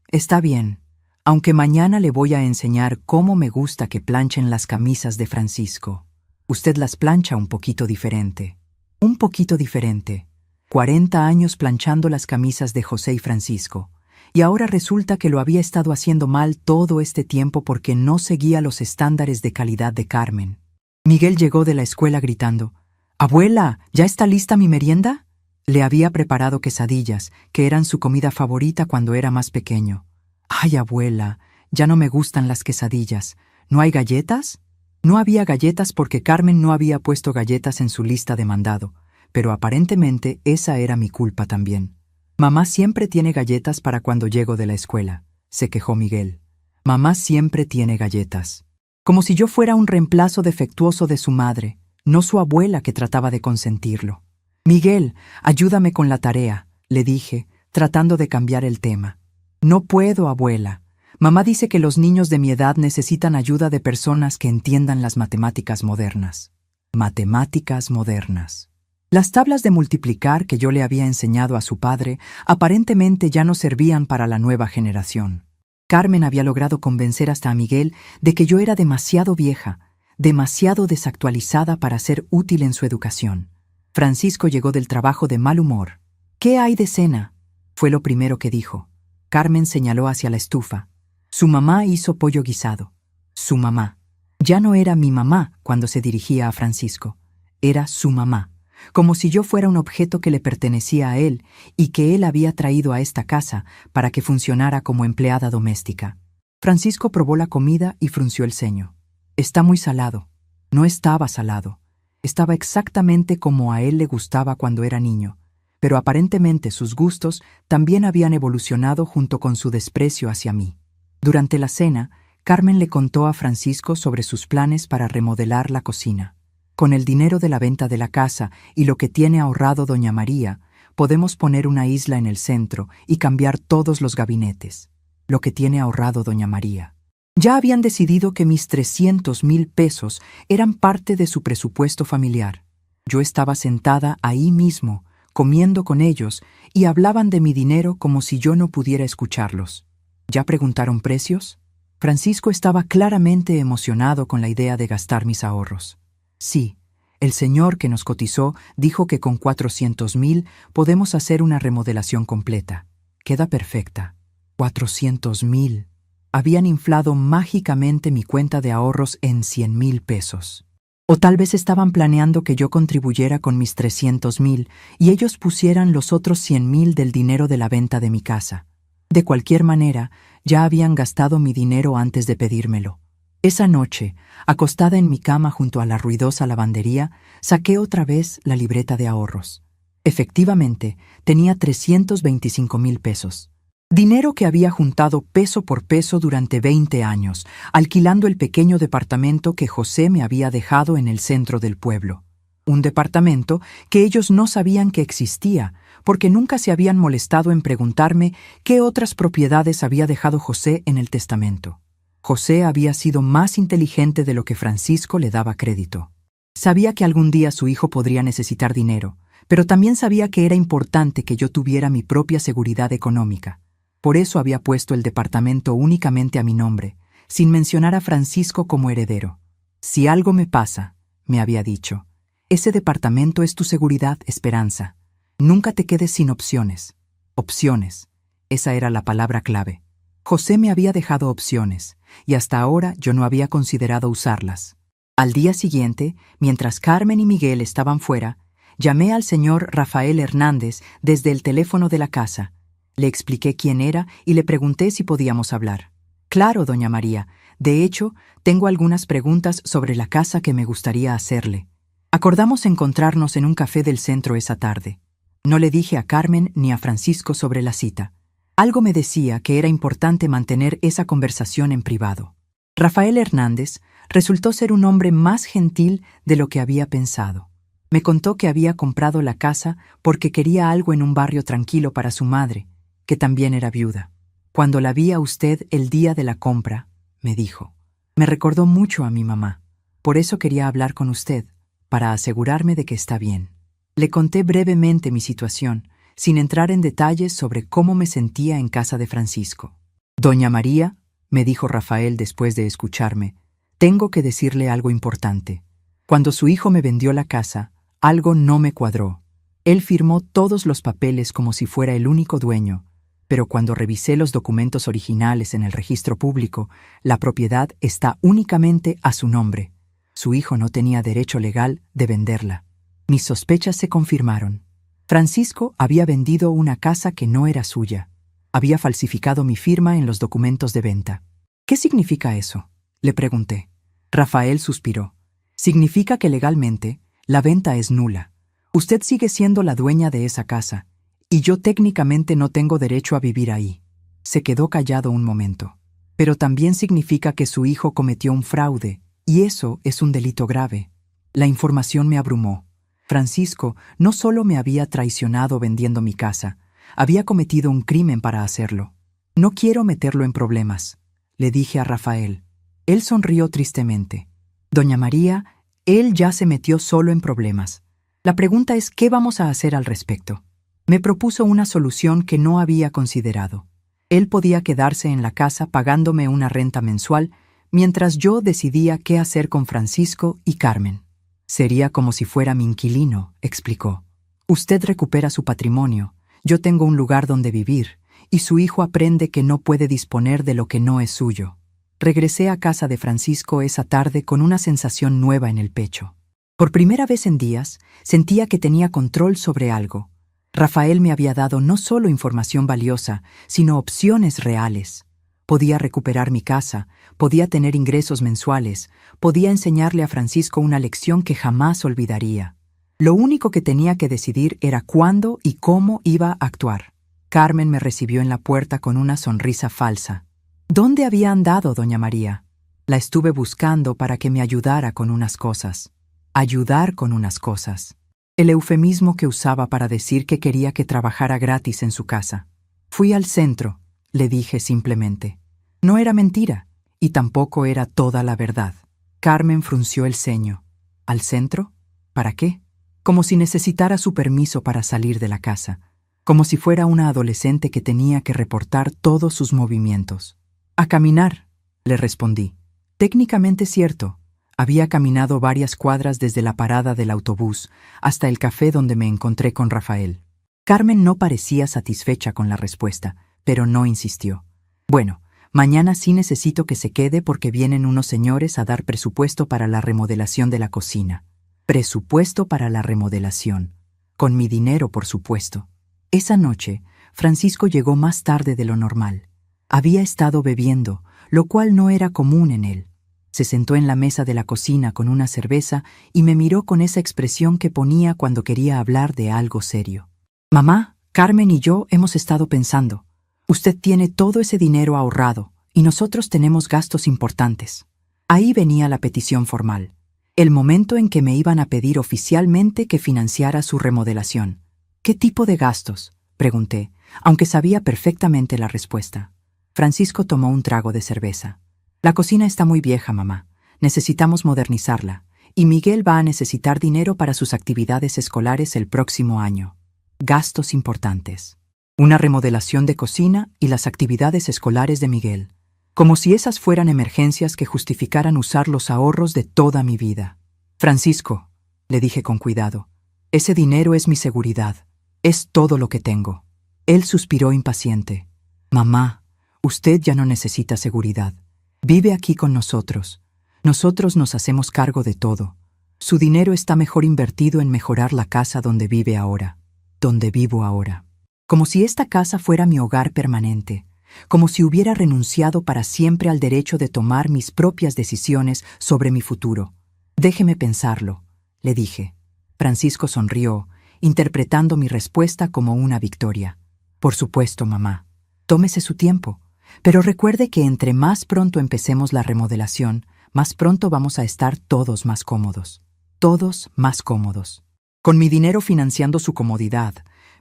Está bien, aunque mañana le voy a enseñar cómo me gusta que planchen las camisas de Francisco. Usted las plancha un poquito diferente. Un poquito diferente. 40 años planchando las camisas de José y Francisco. Y ahora resulta que lo había estado haciendo mal todo este tiempo porque no seguía los estándares de calidad de Carmen. Miguel llegó de la escuela gritando: «Abuela, ¿ya está lista mi merienda?». Le había preparado quesadillas, que eran su comida favorita cuando era más pequeño. «Ay, abuela, ya no me gustan las quesadillas. ¿No hay galletas?». No había galletas porque Carmen no había puesto galletas en su lista de mandado, pero aparentemente esa era mi culpa también. «Mamá siempre tiene galletas para cuando llego de la escuela», se quejó Miguel. «Mamá siempre tiene galletas». Como si yo fuera un reemplazo defectuoso de su madre, no su abuela que trataba de consentirlo. «Miguel, ayúdame con la tarea», le dije, tratando de cambiar el tema. «No puedo, abuela. Mamá dice que los niños de mi edad necesitan ayuda de personas que entiendan las matemáticas modernas». Matemáticas modernas. Las tablas de multiplicar que yo le había enseñado a su padre aparentemente ya no servían para la nueva generación. Carmen había logrado convencer hasta a Miguel de que yo era demasiado vieja, demasiado desactualizada para ser útil en su educación. Francisco llegó del trabajo de mal humor. «¿Qué hay de cena?», fue lo primero que dijo. Carmen señaló hacia la estufa. Su mamá hizo pollo guisado. Su mamá. Ya no era mi mamá cuando se dirigía a Francisco. Era su mamá. Como si yo fuera un objeto que le pertenecía a él y que él había traído a esta casa para que funcionara como empleada doméstica. Francisco probó la comida y frunció el ceño. «Está muy salado». No estaba salado. Estaba exactamente como a él le gustaba cuando era niño, pero aparentemente sus gustos también habían evolucionado junto con su desprecio hacia mí. Durante la cena, Carmen le contó a Francisco sobre sus planes para remodelar la cocina. «Con el dinero de la venta de la casa y lo que tiene ahorrado doña María, podemos poner una isla en el centro y cambiar todos los gabinetes. Lo que tiene ahorrado doña María». Ya habían decidido que mis 300,000 pesos eran parte de su presupuesto familiar. Yo estaba sentada ahí mismo, comiendo con ellos, y hablaban de mi dinero como si yo no pudiera escucharlos. ¿Ya preguntaron precios? Francisco estaba claramente emocionado con la idea de gastar mis ahorros. Sí, el señor que nos cotizó dijo que con 400,000 podemos hacer una remodelación completa. Queda perfecta. 400,000. Habían inflado mágicamente mi cuenta de ahorros en 100,000 pesos. O tal vez estaban planeando que yo contribuyera con mis 300,000 y ellos pusieran los otros 100,000 del dinero de la venta de mi casa. De cualquier manera, ya habían gastado mi dinero antes de pedírmelo. Esa noche, acostada en mi cama junto a la ruidosa lavandería, saqué otra vez la libreta de ahorros. Efectivamente, tenía 325,000 pesos. Dinero que había juntado peso por peso durante 20 años, alquilando el pequeño departamento que José me había dejado en el centro del pueblo. Un departamento que ellos no sabían que existía, porque nunca se habían molestado en preguntarme qué otras propiedades había dejado José en el testamento. José había sido más inteligente de lo que Francisco le daba crédito. Sabía que algún día su hijo podría necesitar dinero, pero también sabía que era importante que yo tuviera mi propia seguridad económica. Por eso había puesto el departamento únicamente a mi nombre, sin mencionar a Francisco como heredero. Si algo me pasa, me había dicho, ese departamento es tu seguridad, Esperanza. Nunca te quedes sin opciones. Opciones. Esa era la palabra clave. José me había dejado opciones, y hasta ahora yo no había considerado usarlas. Al día siguiente, mientras Carmen y Miguel estaban fuera, llamé al señor Rafael Hernández desde el teléfono de la casa. Le expliqué quién era y le pregunté si podíamos hablar. Claro, doña María. De hecho, tengo algunas preguntas sobre la casa que me gustaría hacerle. Acordamos encontrarnos en un café del centro esa tarde. No le dije a Carmen ni a Francisco sobre la cita. Algo me decía que era importante mantener esa conversación en privado. Rafael Hernández resultó ser un hombre más gentil de lo que había pensado. Me contó que había comprado la casa porque quería algo en un barrio tranquilo para su madre, que también era viuda. Cuando la vi a usted el día de la compra, me dijo, me recordó mucho a mi mamá. Por eso quería hablar con usted, para asegurarme de que está bien. Le conté brevemente mi situación, sin entrar en detalles sobre cómo me sentía en casa de Francisco. Doña María, me dijo Rafael después de escucharme, tengo que decirle algo importante. Cuando su hijo me vendió la casa, algo no me cuadró. Él firmó todos los papeles como si fuera el único dueño, pero cuando revisé los documentos originales en el registro público, la propiedad está únicamente a su nombre. Su hijo no tenía derecho legal de venderla. Mis sospechas se confirmaron. Francisco había vendido una casa que no era suya. Había falsificado mi firma en los documentos de venta. ¿Qué significa eso?, le pregunté. Rafael suspiró. Significa que legalmente la venta es nula. Usted sigue siendo la dueña de esa casa, y yo técnicamente no tengo derecho a vivir ahí. Se quedó callado un momento. Pero también significa que su hijo cometió un fraude, y eso es un delito grave. La información me abrumó. Francisco no solo me había traicionado vendiendo mi casa, había cometido un crimen para hacerlo. No quiero meterlo en problemas, le dije a Rafael. Él sonrió tristemente. Doña María, él ya se metió solo en problemas. La pregunta es ¿qué vamos a hacer al respecto? Me propuso una solución que no había considerado. Él podía quedarse en la casa pagándome una renta mensual, mientras yo decidía qué hacer con Francisco y Carmen. Sería como si fuera mi inquilino, explicó. Usted recupera su patrimonio, yo tengo un lugar donde vivir, y su hijo aprende que no puede disponer de lo que no es suyo. Regresé a casa de Francisco esa tarde con una sensación nueva en el pecho. Por primera vez en días, sentía que tenía control sobre algo. Rafael me había dado no solo información valiosa, sino opciones reales. Podía recuperar mi casa, podía tener ingresos mensuales, podía enseñarle a Francisco una lección que jamás olvidaría. Lo único que tenía que decidir era cuándo y cómo iba a actuar. Carmen me recibió en la puerta con una sonrisa falsa. ¿Dónde había andado, doña María? La estuve buscando para que me ayudara con unas cosas. Ayudar con unas cosas. El eufemismo que usaba para decir que quería que trabajara gratis en su casa. Fui al centro, le dije simplemente. No era mentira, y tampoco era toda la verdad. Carmen frunció el ceño. ¿Al centro? ¿Para qué? Como si necesitara su permiso para salir de la casa. Como si fuera una adolescente que tenía que reportar todos sus movimientos. A caminar, le respondí. Técnicamente cierto. Había caminado varias cuadras desde la parada del autobús hasta el café donde me encontré con Rafael. Carmen no parecía satisfecha con la respuesta, pero no insistió. Bueno, mañana sí necesito que se quede porque vienen unos señores a dar presupuesto para la remodelación de la cocina. Presupuesto para la remodelación. Con mi dinero, por supuesto. Esa noche, Francisco llegó más tarde de lo normal. Había estado bebiendo, lo cual no era común en él. Se sentó en la mesa de la cocina con una cerveza y me miró con esa expresión que ponía cuando quería hablar de algo serio. Mamá, Carmen y yo hemos estado pensando. Usted tiene todo ese dinero ahorrado y nosotros tenemos gastos importantes. Ahí venía la petición formal, el momento en que me iban a pedir oficialmente que financiara su remodelación. ¿Qué tipo de gastos?, pregunté, aunque sabía perfectamente la respuesta. Francisco tomó un trago de cerveza. La cocina está muy vieja, mamá. Necesitamos modernizarla, y Miguel va a necesitar dinero para sus actividades escolares el próximo año. Gastos importantes. Una remodelación de cocina y las actividades escolares de Miguel. Como si esas fueran emergencias que justificaran usar los ahorros de toda mi vida. Francisco, le dije con cuidado, ese dinero es mi seguridad. Es todo lo que tengo. Él suspiró impaciente. Mamá, usted ya no necesita seguridad. Vive aquí con nosotros. Nosotros nos hacemos cargo de todo. Su dinero está mejor invertido en mejorar la casa donde vive ahora, donde vivo ahora. Como si esta casa fuera mi hogar permanente, como si hubiera renunciado para siempre al derecho de tomar mis propias decisiones sobre mi futuro. Déjeme pensarlo, le dije. Francisco sonrió, interpretando mi respuesta como una victoria. Por supuesto, mamá. Tómese su tiempo, pero recuerde que entre más pronto empecemos la remodelación, más pronto vamos a estar todos más cómodos. Todos más cómodos. Con mi dinero financiando su comodidad,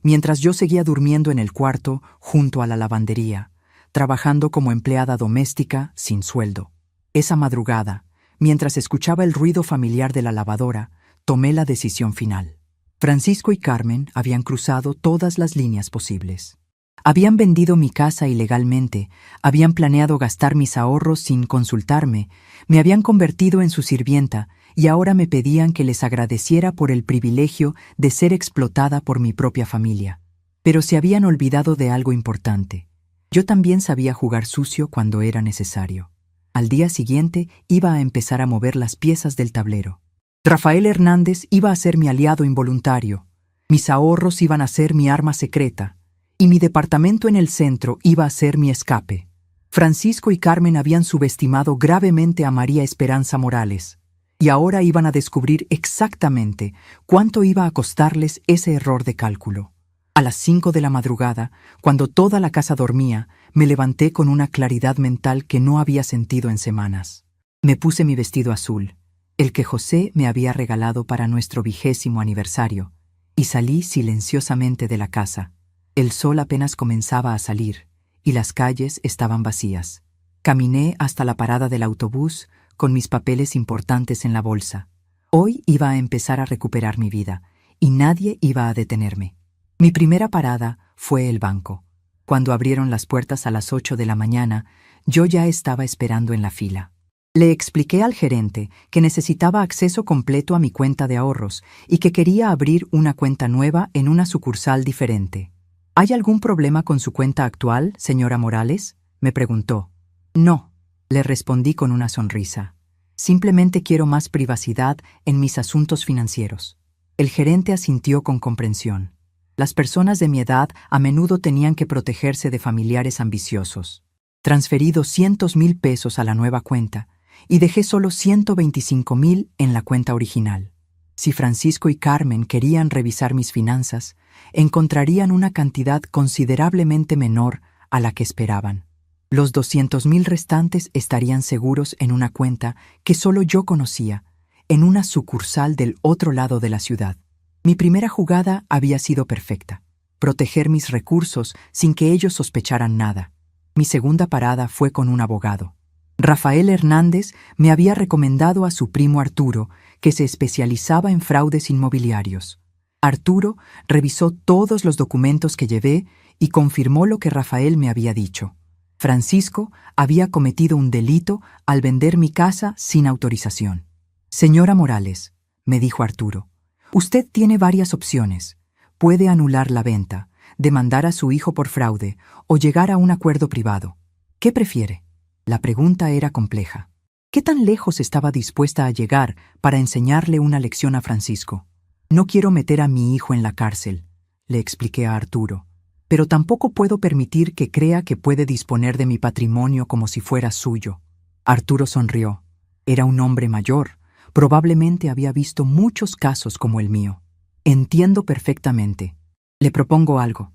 mientras yo seguía durmiendo en el cuarto junto a la lavandería, trabajando como empleada doméstica sin sueldo. Esa madrugada, mientras escuchaba el ruido familiar de la lavadora, tomé la decisión final. Francisco y Carmen habían cruzado todas las líneas posibles. Habían vendido mi casa ilegalmente, habían planeado gastar mis ahorros sin consultarme, me habían convertido en su sirvienta y ahora me pedían que les agradeciera por el privilegio de ser explotada por mi propia familia. Pero se habían olvidado de algo importante. Yo también sabía jugar sucio cuando era necesario. Al día siguiente iba a empezar a mover las piezas del tablero. Rafael Hernández iba a ser mi aliado involuntario. Mis ahorros iban a ser mi arma secreta. Y mi departamento en el centro iba a ser mi escape. Francisco y Carmen habían subestimado gravemente a María Esperanza Morales, y ahora iban a descubrir exactamente cuánto iba a costarles ese error de cálculo. A las 5 de la madrugada, cuando toda la casa dormía, me levanté con una claridad mental que no había sentido en semanas. Me puse mi vestido azul, el que José me había regalado para nuestro 20º aniversario, y salí silenciosamente de la casa. El sol apenas comenzaba a salir, y las calles estaban vacías. Caminé hasta la parada del autobús con mis papeles importantes en la bolsa. Hoy iba a empezar a recuperar mi vida, y nadie iba a detenerme. Mi primera parada fue el banco. Cuando abrieron las puertas a las 8 de la mañana, yo ya estaba esperando en la fila. Le expliqué al gerente que necesitaba acceso completo a mi cuenta de ahorros y que quería abrir una cuenta nueva en una sucursal diferente. ¿Hay algún problema con su cuenta actual, señora Morales?, me preguntó. No, le respondí con una sonrisa. Simplemente quiero más privacidad en mis asuntos financieros. El gerente asintió con comprensión. Las personas de mi edad a menudo tenían que protegerse de familiares ambiciosos. Transferí 200,000 pesos a la nueva cuenta y dejé solo 125,000 en la cuenta original. Si Francisco y Carmen querían revisar mis finanzas, encontrarían una cantidad considerablemente menor a la que esperaban. Los 200,000 restantes estarían seguros en una cuenta que solo yo conocía, en una sucursal del otro lado de la ciudad. Mi primera jugada había sido perfecta: proteger mis recursos sin que ellos sospecharan nada. Mi segunda parada fue con un abogado. Rafael Hernández me había recomendado a su primo Arturo, que se especializaba en fraudes inmobiliarios. Arturo revisó todos los documentos que llevé y confirmó lo que Rafael me había dicho. Francisco había cometido un delito al vender mi casa sin autorización. Señora Morales, me dijo Arturo, usted tiene varias opciones. Puede anular la venta, demandar a su hijo por fraude o llegar a un acuerdo privado. ¿Qué prefiere? La pregunta era compleja. ¿Qué tan lejos estaba dispuesta a llegar para enseñarle una lección a Francisco? No quiero meter a mi hijo en la cárcel, le expliqué a Arturo, pero tampoco puedo permitir que crea que puede disponer de mi patrimonio como si fuera suyo. Arturo sonrió. Era un hombre mayor. Probablemente había visto muchos casos como el mío. Entiendo perfectamente. Le propongo algo.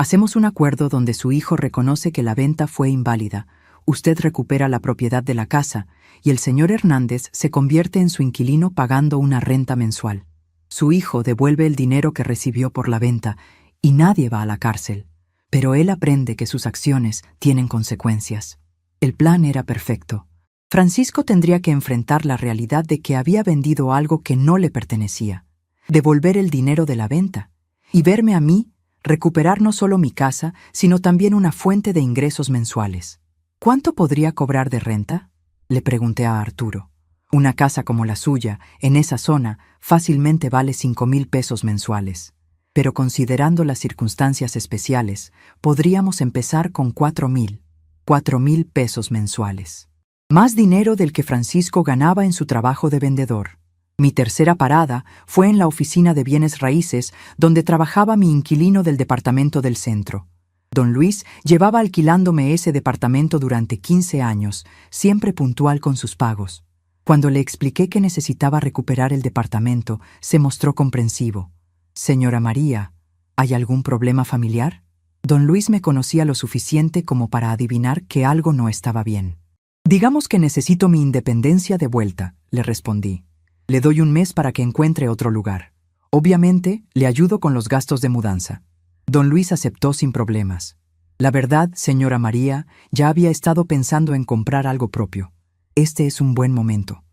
Hacemos un acuerdo donde su hijo reconoce que la venta fue inválida, usted recupera la propiedad de la casa y el señor Hernández se convierte en su inquilino pagando una renta mensual. Su hijo devuelve el dinero que recibió por la venta y nadie va a la cárcel, pero él aprende que sus acciones tienen consecuencias. El plan era perfecto. Francisco tendría que enfrentar la realidad de que había vendido algo que no le pertenecía, devolver el dinero de la venta y verme a mí recuperar no solo mi casa, sino también una fuente de ingresos mensuales. ¿Cuánto podría cobrar de renta? Le pregunté a Arturo. Una casa como la suya, en esa zona, fácilmente vale 5,000 pesos mensuales. Pero considerando las circunstancias especiales, podríamos empezar con 4,000 pesos mensuales. Más dinero del que Francisco ganaba en su trabajo de vendedor. Mi tercera parada fue en la oficina de bienes raíces donde trabajaba mi inquilino del departamento del centro. Don Luis llevaba alquilándome ese departamento durante 15 años, siempre puntual con sus pagos. Cuando le expliqué que necesitaba recuperar el departamento, se mostró comprensivo. «Señora María, ¿hay algún problema familiar?» Don Luis me conocía lo suficiente como para adivinar que algo no estaba bien. «Digamos que necesito mi independencia de vuelta», le respondí. «Le doy un mes para que encuentre otro lugar. Obviamente, le ayudo con los gastos de mudanza». Don Luis aceptó sin problemas. «La verdad, señora María, ya había estado pensando en comprar algo propio. Este es un buen momento».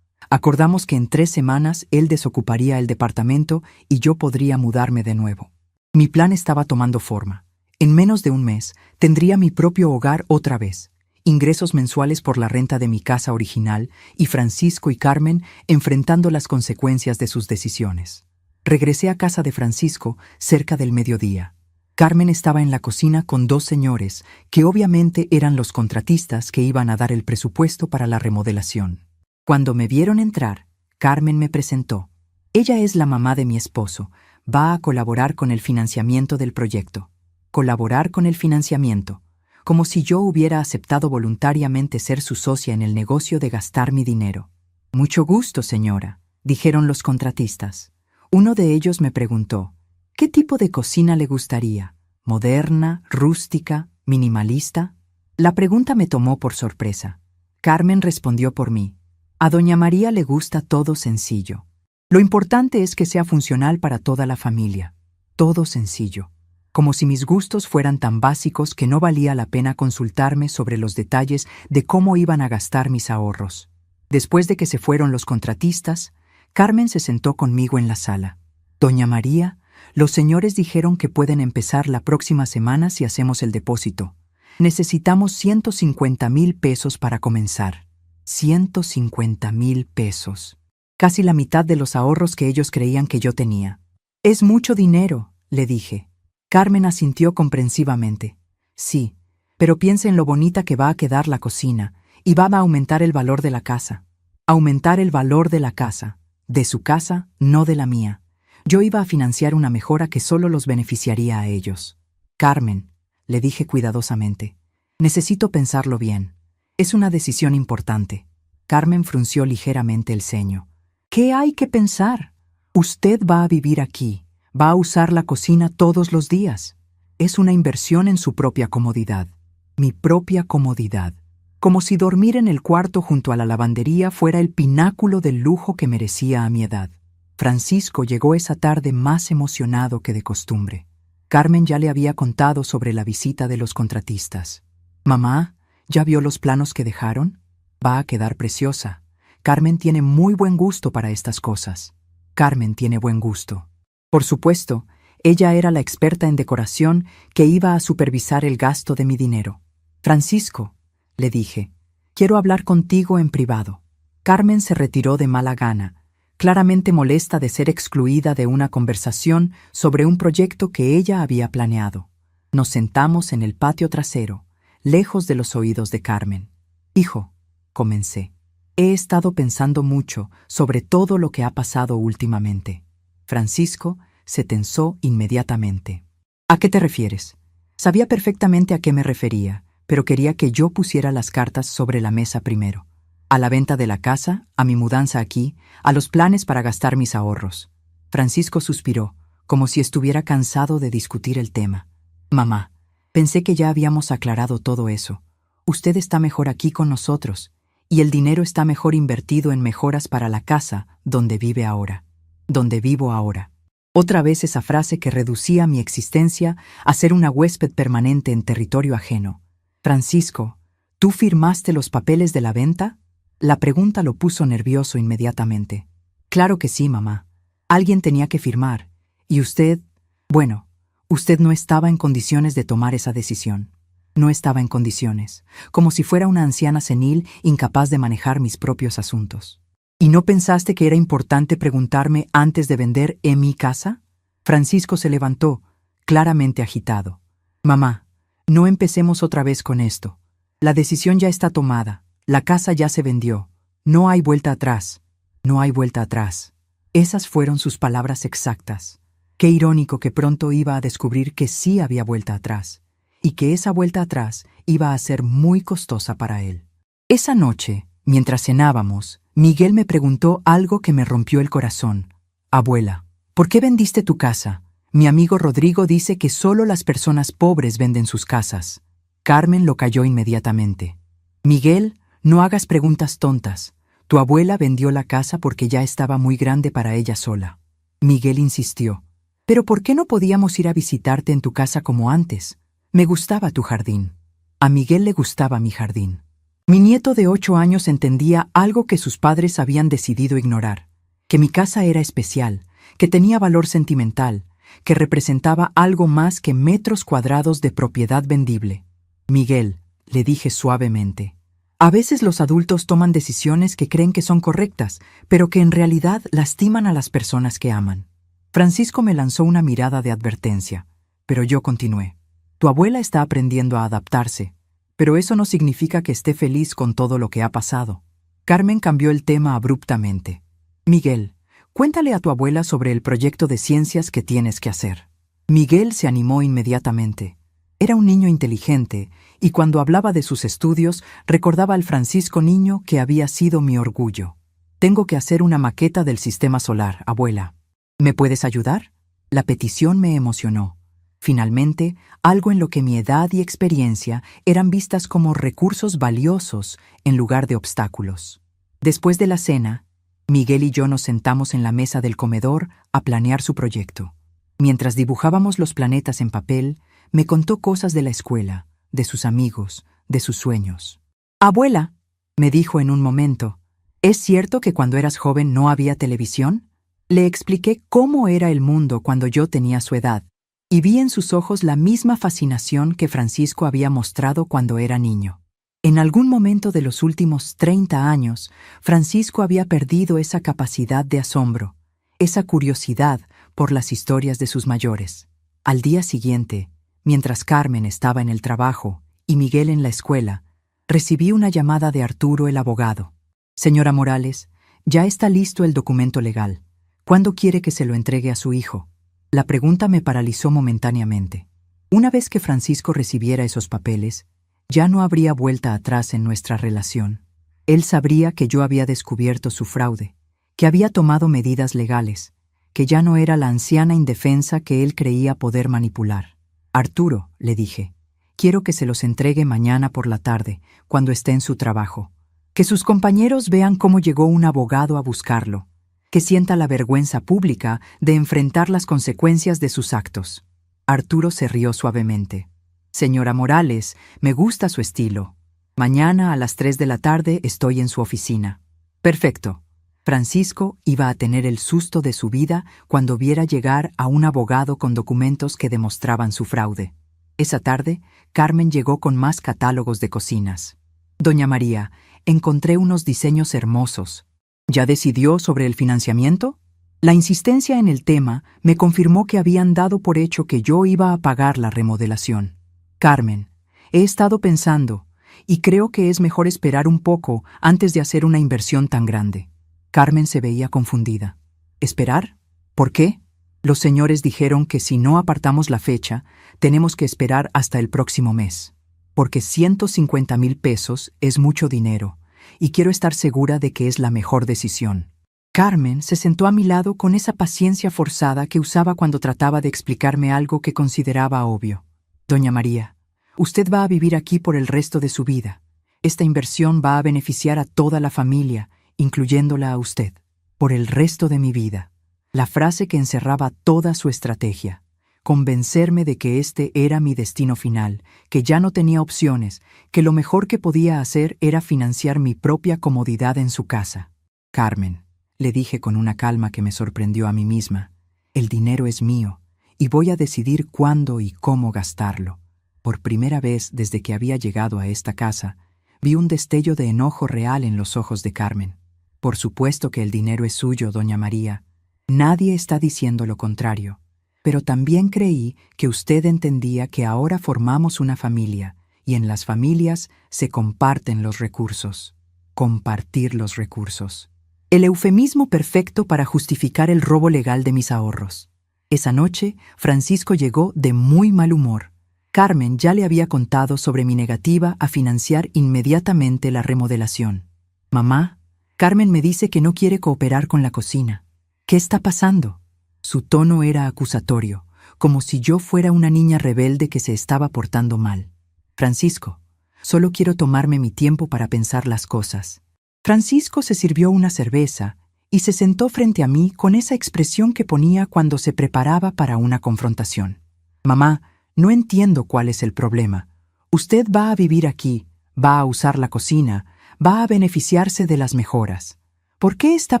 Acordamos que en 3 semanas él desocuparía el departamento y yo podría mudarme de nuevo. Mi plan estaba tomando forma. En menos de un mes, tendría mi propio hogar otra vez, ingresos mensuales por la renta de mi casa original y Francisco y Carmen enfrentando las consecuencias de sus decisiones. Regresé a casa de Francisco cerca del mediodía. Carmen estaba en la cocina con 2 señores, que obviamente eran los contratistas que iban a dar el presupuesto para la remodelación. Cuando me vieron entrar, Carmen me presentó. Ella es la mamá de mi esposo, va a colaborar con el financiamiento del proyecto. Colaborar con el financiamiento, como si yo hubiera aceptado voluntariamente ser su socia en el negocio de gastar mi dinero. «Mucho gusto, señora», dijeron los contratistas. Uno de ellos me preguntó, ¿qué tipo de cocina le gustaría? ¿Moderna, rústica, minimalista? La pregunta me tomó por sorpresa. Carmen respondió por mí. A doña María le gusta todo sencillo. Lo importante es que sea funcional para toda la familia. Todo sencillo. Como si mis gustos fueran tan básicos que no valía la pena consultarme sobre los detalles de cómo iban a gastar mis ahorros. Después de que se fueron los contratistas, Carmen se sentó conmigo en la sala. «Doña María, los señores dijeron que pueden empezar la próxima semana si hacemos el depósito. Necesitamos 150,000 pesos para comenzar». 150,000 pesos. Casi la mitad de los ahorros que ellos creían que yo tenía. «Es mucho dinero», le dije. Carmen asintió comprensivamente. «Sí, pero piense en lo bonita que va a quedar la cocina y va a aumentar el valor de la casa». Aumentar el valor de la casa. De su casa, no de la mía. Yo iba a financiar una mejora que solo los beneficiaría a ellos. «Carmen», le dije cuidadosamente, «necesito pensarlo bien. Es una decisión importante». Carmen frunció ligeramente el ceño. «¿Qué hay que pensar? Usted va a vivir aquí, va a usar la cocina todos los días. Es una inversión en su propia comodidad. Mi propia comodidad. Como si dormir en el cuarto junto a la lavandería fuera el pináculo del lujo que merecía a mi edad». Francisco llegó esa tarde más emocionado que de costumbre. Carmen ya le había contado sobre la visita de los contratistas. «Mamá, ¿ya vio los planos que dejaron? Va a quedar preciosa. Carmen tiene muy buen gusto para estas cosas». Carmen tiene buen gusto. Por supuesto, ella era la experta en decoración que iba a supervisar el gasto de mi dinero. «Francisco», le dije, «quiero hablar contigo en privado». Carmen se retiró de mala gana, claramente molesta de ser excluida de una conversación sobre un proyecto que ella había planeado. Nos sentamos en el patio trasero, lejos de los oídos de Carmen. «Hijo», comencé, «he estado pensando mucho sobre todo lo que ha pasado últimamente». Francisco se tensó inmediatamente. «¿A qué te refieres?» Sabía perfectamente a qué me refería, pero quería que yo pusiera las cartas sobre la mesa primero. A la venta de la casa, a mi mudanza aquí, a los planes para gastar mis ahorros. Francisco suspiró, como si estuviera cansado de discutir el tema. Mamá, pensé que ya habíamos aclarado todo eso. Usted está mejor aquí con nosotros, y el dinero está mejor invertido en mejoras para la casa donde vive ahora, donde vivo ahora. Otra vez esa frase que reducía mi existencia a ser una huésped permanente en territorio ajeno. Francisco, ¿tú firmaste los papeles de la venta? La pregunta lo puso nervioso inmediatamente. Claro que sí, mamá. Alguien tenía que firmar. Y usted, bueno, usted no estaba en condiciones de tomar esa decisión. No estaba en condiciones, como si fuera una anciana senil incapaz de manejar mis propios asuntos. ¿Y no pensaste que era importante preguntarme antes de vender mi casa? Francisco se levantó, claramente agitado. Mamá, no empecemos otra vez con esto. La decisión ya está tomada. La casa ya se vendió. No hay vuelta atrás. No hay vuelta atrás. Esas fueron sus palabras exactas. Qué irónico que pronto iba a descubrir que sí había vuelta atrás, y que esa vuelta atrás iba a ser muy costosa para él. Esa noche, mientras cenábamos, Miguel me preguntó algo que me rompió el corazón. Abuela, ¿por qué vendiste tu casa? Mi amigo Rodrigo dice que solo las personas pobres venden sus casas. Carmen lo calló inmediatamente. Miguel, no hagas preguntas tontas. Tu abuela vendió la casa porque ya estaba muy grande para ella sola. Miguel insistió. ¿Pero por qué no podíamos ir a visitarte en tu casa como antes? Me gustaba tu jardín. A Miguel le gustaba mi jardín. Mi nieto de 8 años entendía algo que sus padres habían decidido ignorar, que mi casa era especial, que tenía valor sentimental, que representaba algo más que metros cuadrados de propiedad vendible. Miguel, le dije suavemente, a veces los adultos toman decisiones que creen que son correctas, pero que en realidad lastiman a las personas que aman. Francisco me lanzó una mirada de advertencia, pero yo continué. Tu abuela está aprendiendo a adaptarse, pero eso no significa que esté feliz con todo lo que ha pasado. Carmen cambió el tema abruptamente. Miguel, cuéntale a tu abuela sobre el proyecto de ciencias que tienes que hacer. Miguel se animó inmediatamente. Era un niño inteligente, y cuando hablaba de sus estudios, recordaba al Francisco niño que había sido mi orgullo. Tengo que hacer una maqueta del sistema solar, abuela. ¿Me puedes ayudar? La petición me emocionó. Finalmente, algo en lo que mi edad y experiencia eran vistas como recursos valiosos en lugar de obstáculos. Después de la cena, Miguel y yo nos sentamos en la mesa del comedor a planear su proyecto. Mientras dibujábamos los planetas en papel, me contó cosas de la escuela, de sus amigos, de sus sueños. Abuela, me dijo en un momento, ¿es cierto que cuando eras joven no había televisión? Le expliqué cómo era el mundo cuando yo tenía su edad, y vi en sus ojos la misma fascinación que Francisco había mostrado cuando era niño. En algún momento de los últimos 30 años, Francisco había perdido esa capacidad de asombro, esa curiosidad por las historias de sus mayores. Al día siguiente, mientras Carmen estaba en el trabajo y Miguel en la escuela, recibí una llamada de Arturo, el abogado. Señora Morales, ya está listo el documento legal. ¿Cuándo quiere que se lo entregue a su hijo? La pregunta me paralizó momentáneamente. Una vez que Francisco recibiera esos papeles, ya no habría vuelta atrás en nuestra relación. Él sabría que yo había descubierto su fraude, que había tomado medidas legales, que ya no era la anciana indefensa que él creía poder manipular. Arturo, le dije, quiero que se los entregue mañana por la tarde, cuando esté en su trabajo. Que sus compañeros vean cómo llegó un abogado a buscarlo, que sienta la vergüenza pública de enfrentar las consecuencias de sus actos. Arturo se rió suavemente. Señora Morales, me gusta su estilo. Mañana a las 3 de la tarde estoy en su oficina. Perfecto. Francisco iba a tener el susto de su vida cuando viera llegar a un abogado con documentos que demostraban su fraude. Esa tarde, Carmen llegó con más catálogos de cocinas. Doña María, encontré unos diseños hermosos. ¿Ya decidió sobre el financiamiento? La insistencia en el tema me confirmó que habían dado por hecho que yo iba a pagar la remodelación. Carmen, he estado pensando, y creo que es mejor esperar un poco antes de hacer una inversión tan grande. Carmen se veía confundida. ¿Esperar? ¿Por qué? Los señores dijeron que si no apartamos la fecha, tenemos que esperar hasta el próximo mes. Porque 150,000 pesos es mucho dinero, y quiero estar segura de que es la mejor decisión. Carmen se sentó a mi lado con esa paciencia forzada que usaba cuando trataba de explicarme algo que consideraba obvio. Doña María, usted va a vivir aquí por el resto de su vida. Esta inversión va a beneficiar a toda la familia, incluyéndola a usted, por el resto de mi vida. La frase que encerraba toda su estrategia. Convencerme de que este era mi destino final, que ya no tenía opciones, que lo mejor que podía hacer era financiar mi propia comodidad en su casa. Carmen, le dije con una calma que me sorprendió a mí misma, el dinero es mío, y voy a decidir cuándo y cómo gastarlo. Por primera vez desde que había llegado a esta casa, vi un destello de enojo real en los ojos de Carmen. Por supuesto que el dinero es suyo, doña María. Nadie está diciendo lo contrario. Pero también creí que usted entendía que ahora formamos una familia, y en las familias se comparten los recursos. Compartir los recursos. El eufemismo perfecto para justificar el robo legal de mis ahorros. Esa noche, Francisco llegó de muy mal humor. Carmen ya le había contado sobre mi negativa a financiar inmediatamente la remodelación. Mamá, Carmen me dice que no quiere cooperar con la cocina. ¿Qué está pasando? Su tono era acusatorio, como si yo fuera una niña rebelde que se estaba portando mal. Francisco, solo quiero tomarme mi tiempo para pensar las cosas. Francisco se sirvió una cerveza y se sentó frente a mí con esa expresión que ponía cuando se preparaba para una confrontación. Mamá, no entiendo cuál es el problema. Usted va a vivir aquí, va a usar la cocina, va a beneficiarse de las mejoras. ¿Por qué está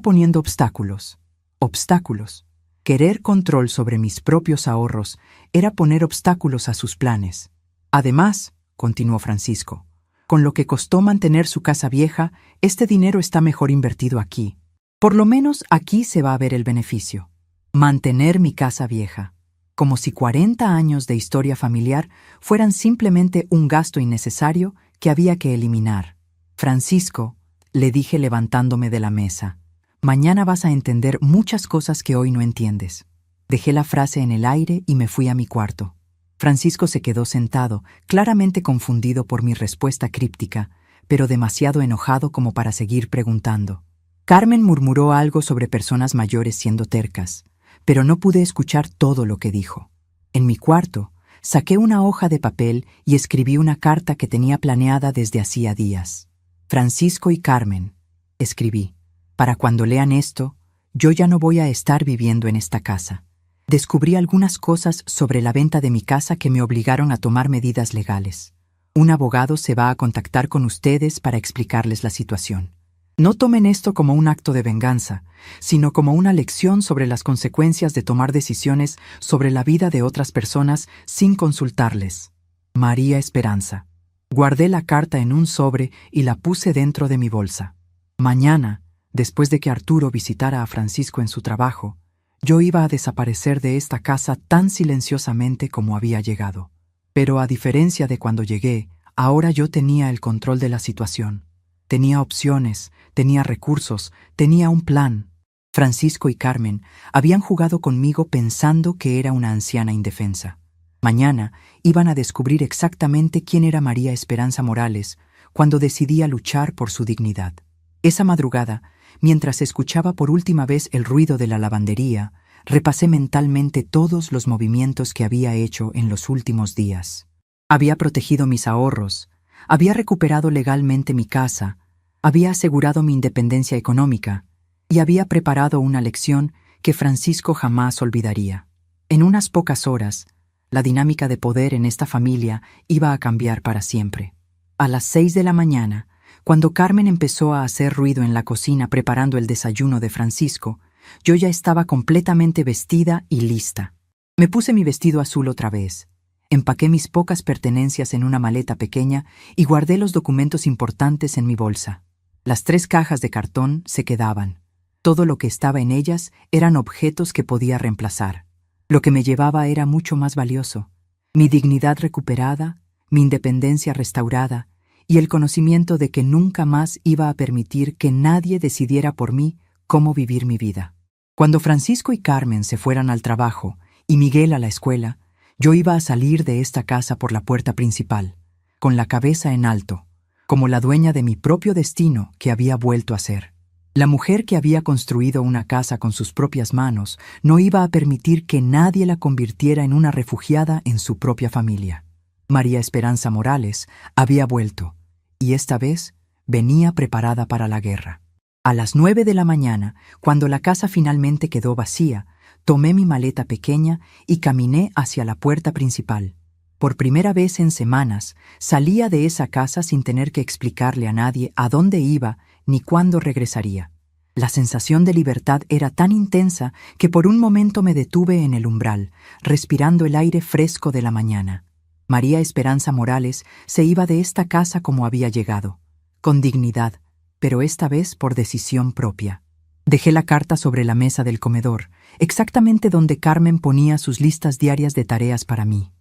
poniendo obstáculos? Obstáculos. Querer control sobre mis propios ahorros era poner obstáculos a sus planes. Además, continuó Francisco, con lo que costó mantener su casa vieja, este dinero está mejor invertido aquí. Por lo menos aquí se va a ver el beneficio. Mantener mi casa vieja. Como si 40 años de historia familiar fueran simplemente un gasto innecesario que había que eliminar. Francisco, le dije levantándome de la mesa, mañana vas a entender muchas cosas que hoy no entiendes. Dejé la frase en el aire y me fui a mi cuarto. Francisco se quedó sentado, claramente confundido por mi respuesta críptica, pero demasiado enojado como para seguir preguntando. Carmen murmuró algo sobre personas mayores siendo tercas, pero no pude escuchar todo lo que dijo. En mi cuarto, saqué una hoja de papel y escribí una carta que tenía planeada desde hacía días. Francisco y Carmen, escribí, para cuando lean esto, yo ya no voy a estar viviendo en esta casa. Descubrí algunas cosas sobre la venta de mi casa que me obligaron a tomar medidas legales. Un abogado se va a contactar con ustedes para explicarles la situación. No tomen esto como un acto de venganza, sino como una lección sobre las consecuencias de tomar decisiones sobre la vida de otras personas sin consultarles. María Esperanza. Guardé la carta en un sobre y la puse dentro de mi bolsa. Mañana, después de que Arturo visitara a Francisco en su trabajo, yo iba a desaparecer de esta casa tan silenciosamente como había llegado. Pero a diferencia de cuando llegué, ahora yo tenía el control de la situación. Tenía opciones, tenía recursos, tenía un plan. Francisco y Carmen habían jugado conmigo pensando que era una anciana indefensa. Mañana iban a descubrir exactamente quién era María Esperanza Morales cuando decidía luchar por su dignidad. Esa madrugada, mientras escuchaba por última vez el ruido de la lavandería, repasé mentalmente todos los movimientos que había hecho en los últimos días. Había protegido mis ahorros, había recuperado legalmente mi casa, había asegurado mi independencia económica y había preparado una lección que Francisco jamás olvidaría. En unas pocas horas, la dinámica de poder en esta familia iba a cambiar para siempre. A las 6 de la mañana, cuando Carmen empezó a hacer ruido en la cocina preparando el desayuno de Francisco, yo ya estaba completamente vestida y lista. Me puse mi vestido azul otra vez. Empaqué mis pocas pertenencias en una maleta pequeña y guardé los documentos importantes en mi bolsa. Las 3 cajas de cartón se quedaban. Todo lo que estaba en ellas eran objetos que podía reemplazar. Lo que me llevaba era mucho más valioso. Mi dignidad recuperada, mi independencia restaurada y el conocimiento de que nunca más iba a permitir que nadie decidiera por mí cómo vivir mi vida. Cuando Francisco y Carmen se fueran al trabajo y Miguel a la escuela, yo iba a salir de esta casa por la puerta principal, con la cabeza en alto, como la dueña de mi propio destino que había vuelto a ser. La mujer que había construido una casa con sus propias manos no iba a permitir que nadie la convirtiera en una refugiada en su propia familia. María Esperanza Morales había vuelto, y esta vez venía preparada para la guerra. A las 9 de la mañana, cuando la casa finalmente quedó vacía, tomé mi maleta pequeña y caminé hacia la puerta principal. Por primera vez en semanas, salía de esa casa sin tener que explicarle a nadie a dónde iba ni cuándo regresaría. La sensación de libertad era tan intensa que por un momento me detuve en el umbral, respirando el aire fresco de la mañana. María Esperanza Morales se iba de esta casa como había llegado, con dignidad, pero esta vez por decisión propia. Dejé la carta sobre la mesa del comedor, exactamente donde Carmen ponía sus listas diarias de tareas para mí.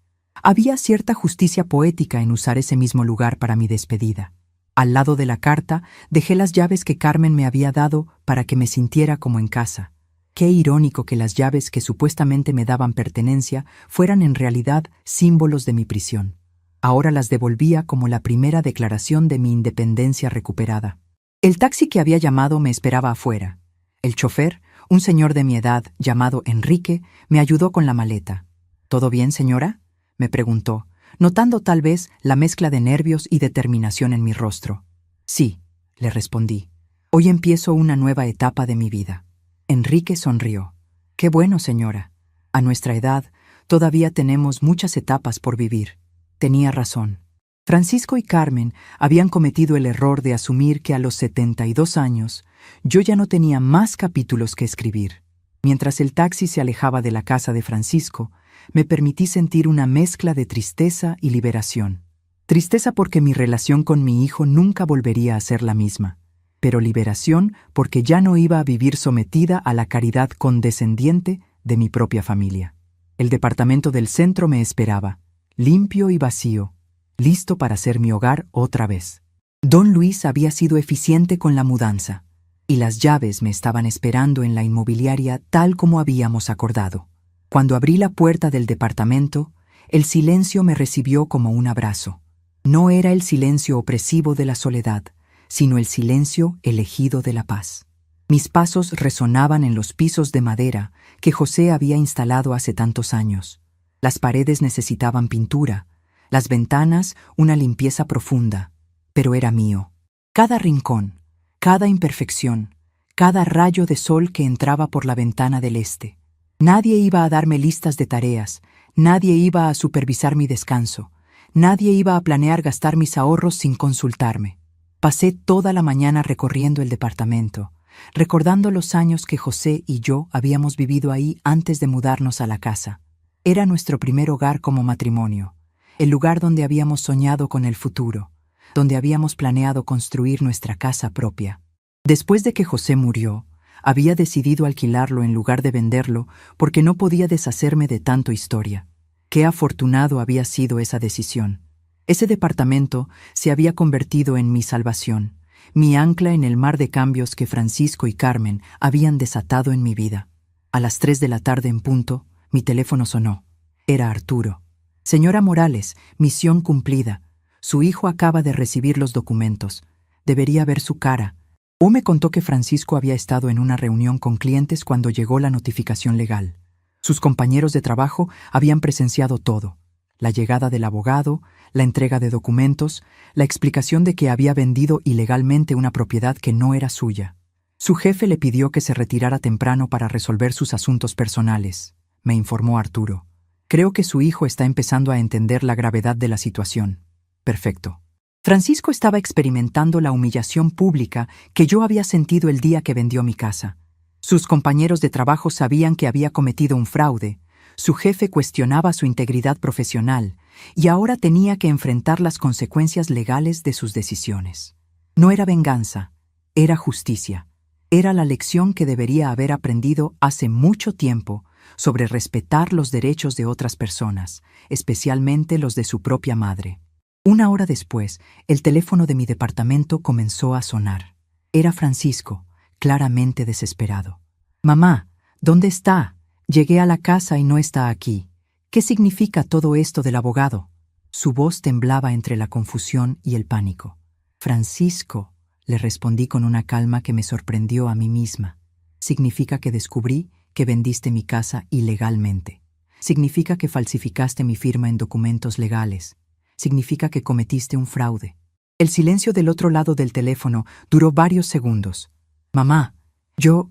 Había cierta justicia poética en usar ese mismo lugar para mi despedida. Al lado de la carta dejé las llaves que Carmen me había dado para que me sintiera como en casa. Qué irónico que las llaves que supuestamente me daban pertenencia fueran en realidad símbolos de mi prisión. Ahora las devolvía como la primera declaración de mi independencia recuperada. El taxi que había llamado me esperaba afuera. El chofer, un señor de mi edad llamado Enrique, me ayudó con la maleta. ¿Todo bien, señora?, me preguntó, notando tal vez la mezcla de nervios y determinación en mi rostro. Sí, le respondí. Hoy empiezo una nueva etapa de mi vida. Enrique sonrió. Qué bueno, señora. A nuestra edad, todavía tenemos muchas etapas por vivir. Tenía razón. Francisco y Carmen habían cometido el error de asumir que a los 72 años yo ya no tenía más capítulos que escribir. Mientras el taxi se alejaba de la casa de Francisco, me permití sentir una mezcla de tristeza y liberación. Tristeza porque mi relación con mi hijo nunca volvería a ser la misma, pero liberación porque ya no iba a vivir sometida a la caridad condescendiente de mi propia familia. El departamento del centro me esperaba, limpio y vacío, listo para ser mi hogar otra vez. Don Luis había sido eficiente con la mudanza, y las llaves me estaban esperando en la inmobiliaria tal como habíamos acordado. Cuando abrí la puerta del departamento, el silencio me recibió como un abrazo. No era el silencio opresivo de la soledad, sino el silencio elegido de la paz. Mis pasos resonaban en los pisos de madera que José había instalado hace tantos años. Las paredes necesitaban pintura, las ventanas una limpieza profunda, pero era mío. Cada rincón, cada imperfección, cada rayo de sol que entraba por la ventana del este. Nadie iba a darme listas de tareas, nadie iba a supervisar mi descanso, nadie iba a planear gastar mis ahorros sin consultarme. Pasé toda la mañana recorriendo el departamento, recordando los años que José y yo habíamos vivido ahí antes de mudarnos a la casa. Era nuestro primer hogar como matrimonio, el lugar donde habíamos soñado con el futuro, donde habíamos planeado construir nuestra casa propia. Después de que José murió, había decidido alquilarlo en lugar de venderlo porque no podía deshacerme de tanto historia. Qué afortunado había sido esa decisión. Ese departamento se había convertido en mi salvación, mi ancla en el mar de cambios que Francisco y Carmen habían desatado en mi vida. A las 3 de la tarde en punto, mi teléfono sonó. Era Arturo. Señora Morales, misión cumplida. Su hijo acaba de recibir los documentos. Debería ver su cara. O me contó que Francisco había estado en una reunión con clientes cuando llegó la notificación legal. Sus compañeros de trabajo habían presenciado todo: la llegada del abogado, la entrega de documentos, la explicación de que había vendido ilegalmente una propiedad que no era suya. Su jefe le pidió que se retirara temprano para resolver sus asuntos personales, me informó Arturo. Creo que su hijo está empezando a entender la gravedad de la situación. Perfecto. Francisco estaba experimentando la humillación pública que yo había sentido el día que vendió mi casa. Sus compañeros de trabajo sabían que había cometido un fraude, su jefe cuestionaba su integridad profesional y ahora tenía que enfrentar las consecuencias legales de sus decisiones. No era venganza, era justicia. Era la lección que debería haber aprendido hace mucho tiempo sobre respetar los derechos de otras personas, especialmente los de su propia madre. Una hora después, el teléfono de mi departamento comenzó a sonar. Era Francisco, claramente desesperado. «Mamá, ¿dónde está? Llegué a la casa y no está aquí. ¿Qué significa todo esto del abogado?» Su voz temblaba entre la confusión y el pánico. «Francisco», le respondí con una calma que me sorprendió a mí misma. «Significa que descubrí que vendiste mi casa ilegalmente. Significa que falsificaste mi firma en documentos legales. significa que cometiste un fraude. El silencio del otro lado del teléfono duró varios segundos. Mamá, yo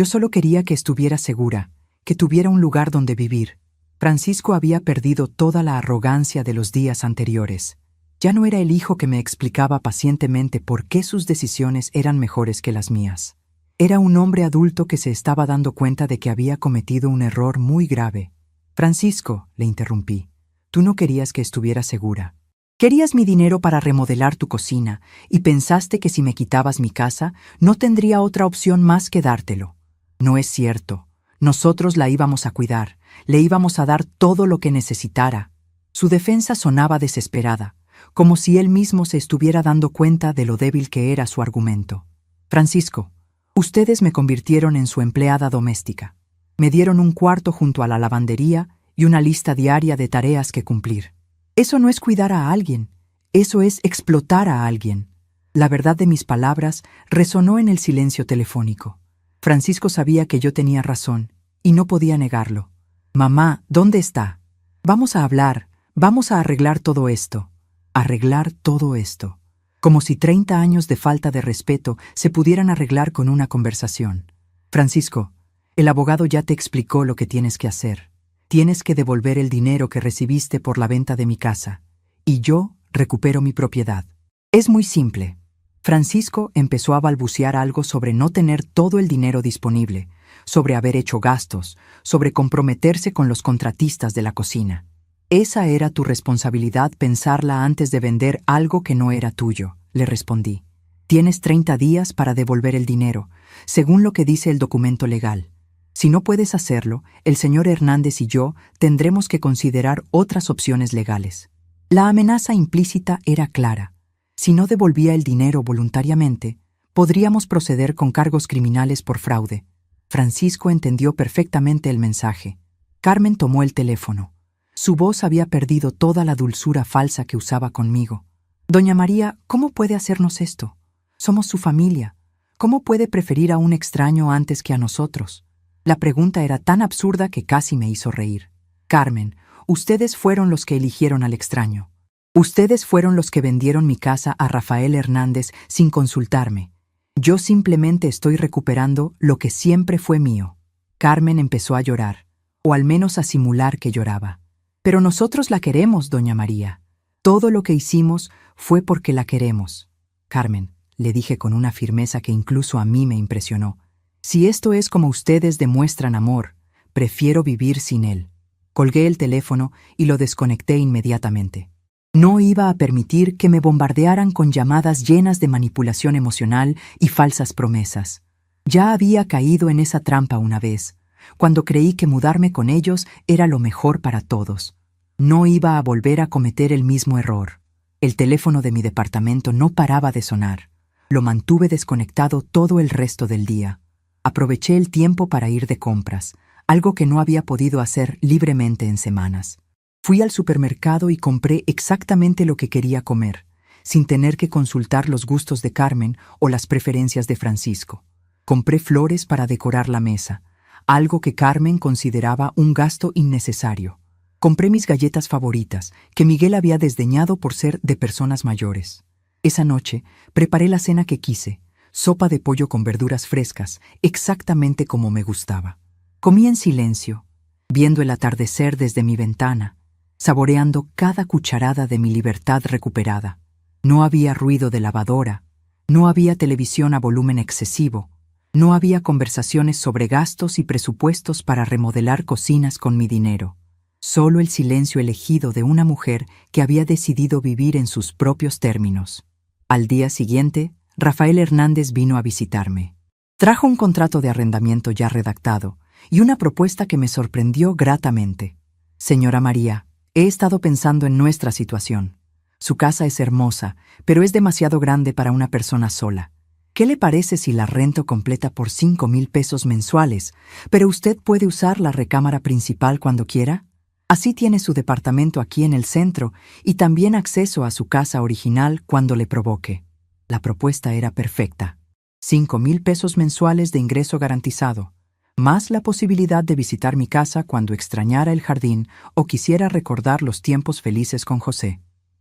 solo quería que estuviera segura, que tuviera un lugar donde vivir. Francisco había perdido toda la arrogancia de los días anteriores. Ya no era el hijo que me explicaba pacientemente por qué sus decisiones eran mejores que las mías. Era un hombre adulto que se estaba dando cuenta de que había cometido un error muy grave. Francisco, le interrumpí, tú no querías que estuviera segura. Querías mi dinero para remodelar tu cocina y pensaste que si me quitabas mi casa, no tendría otra opción más que dártelo. No es cierto. Nosotros la íbamos a cuidar, le íbamos a dar todo lo que necesitara. Su defensa sonaba desesperada, como si él mismo se estuviera dando cuenta de lo débil que era su argumento. Francisco, ustedes me convirtieron en su empleada doméstica. Me dieron un cuarto junto a la lavandería y una lista diaria de tareas que cumplir. Eso no es cuidar a alguien, eso es explotar a alguien. La verdad de mis palabras resonó en el silencio telefónico. Francisco sabía que yo tenía razón, y no podía negarlo. Mamá, ¿dónde está? Vamos a hablar, vamos a arreglar todo esto. Arreglar todo esto. Como si 30 años de falta de respeto se pudieran arreglar con una conversación. Francisco, el abogado ya te explicó lo que tienes que hacer. Tienes que devolver el dinero que recibiste por la venta de mi casa, y yo recupero mi propiedad. Es muy simple. Francisco empezó a balbucear algo sobre no tener todo el dinero disponible, sobre haber hecho gastos, sobre comprometerse con los contratistas de la cocina. Esa era tu responsabilidad pensarla antes de vender algo que no era tuyo, le respondí. Tienes 30 días para devolver el dinero, según lo que dice el documento legal. Si no puedes hacerlo, el señor Hernández y yo tendremos que considerar otras opciones legales. La amenaza implícita era clara. Si no devolvía el dinero voluntariamente, podríamos proceder con cargos criminales por fraude. Francisco entendió perfectamente el mensaje. Carmen tomó el teléfono. Su voz había perdido toda la dulzura falsa que usaba conmigo. Doña María, ¿cómo puede hacernos esto? Somos su familia. ¿Cómo puede preferir a un extraño antes que a nosotros? La pregunta era tan absurda que casi me hizo reír. Carmen, ustedes fueron los que eligieron al extraño. Ustedes fueron los que vendieron mi casa a Rafael Hernández sin consultarme. Yo simplemente estoy recuperando lo que siempre fue mío. Carmen empezó a llorar, o al menos a simular que lloraba. Pero nosotros la queremos, doña María. Todo lo que hicimos fue porque la queremos. Carmen, le dije con una firmeza que incluso a mí me impresionó. Si esto es como ustedes demuestran amor, prefiero vivir sin él. Colgué el teléfono y lo desconecté inmediatamente. No iba a permitir que me bombardearan con llamadas llenas de manipulación emocional y falsas promesas. Ya había caído en esa trampa una vez, cuando creí que mudarme con ellos era lo mejor para todos. No iba a volver a cometer el mismo error. El teléfono de mi departamento no paraba de sonar. Lo mantuve desconectado todo el resto del día. Aproveché el tiempo para ir de compras, algo que no había podido hacer libremente en semanas. Fui al supermercado y compré exactamente lo que quería comer, sin tener que consultar los gustos de Carmen o las preferencias de Francisco. Compré flores para decorar la mesa, algo que Carmen consideraba un gasto innecesario. Compré mis galletas favoritas, que Miguel había desdeñado por ser de personas mayores. Esa noche preparé la cena que quise, sopa de pollo con verduras frescas, exactamente como me gustaba. Comí en silencio, viendo el atardecer desde mi ventana, saboreando cada cucharada de mi libertad recuperada. No había ruido de lavadora, no había televisión a volumen excesivo, no había conversaciones sobre gastos y presupuestos para remodelar cocinas con mi dinero. Solo el silencio elegido de una mujer que había decidido vivir en sus propios términos. Al día siguiente, Rafael Hernández vino a visitarme. Trajo un contrato de arrendamiento ya redactado y una propuesta que me sorprendió gratamente. Señora María, he estado pensando en nuestra situación. Su casa es hermosa, pero es demasiado grande para una persona sola. ¿Qué le parece si la rento completa por 5,000 pesos mensuales, pero usted puede usar la recámara principal cuando quiera? Así tiene su departamento aquí en el centro y también acceso a su casa original cuando le provoque. La propuesta era perfecta. 5,000 pesos mensuales de ingreso garantizado, más la posibilidad de visitar mi casa cuando extrañara el jardín o quisiera recordar los tiempos felices con José.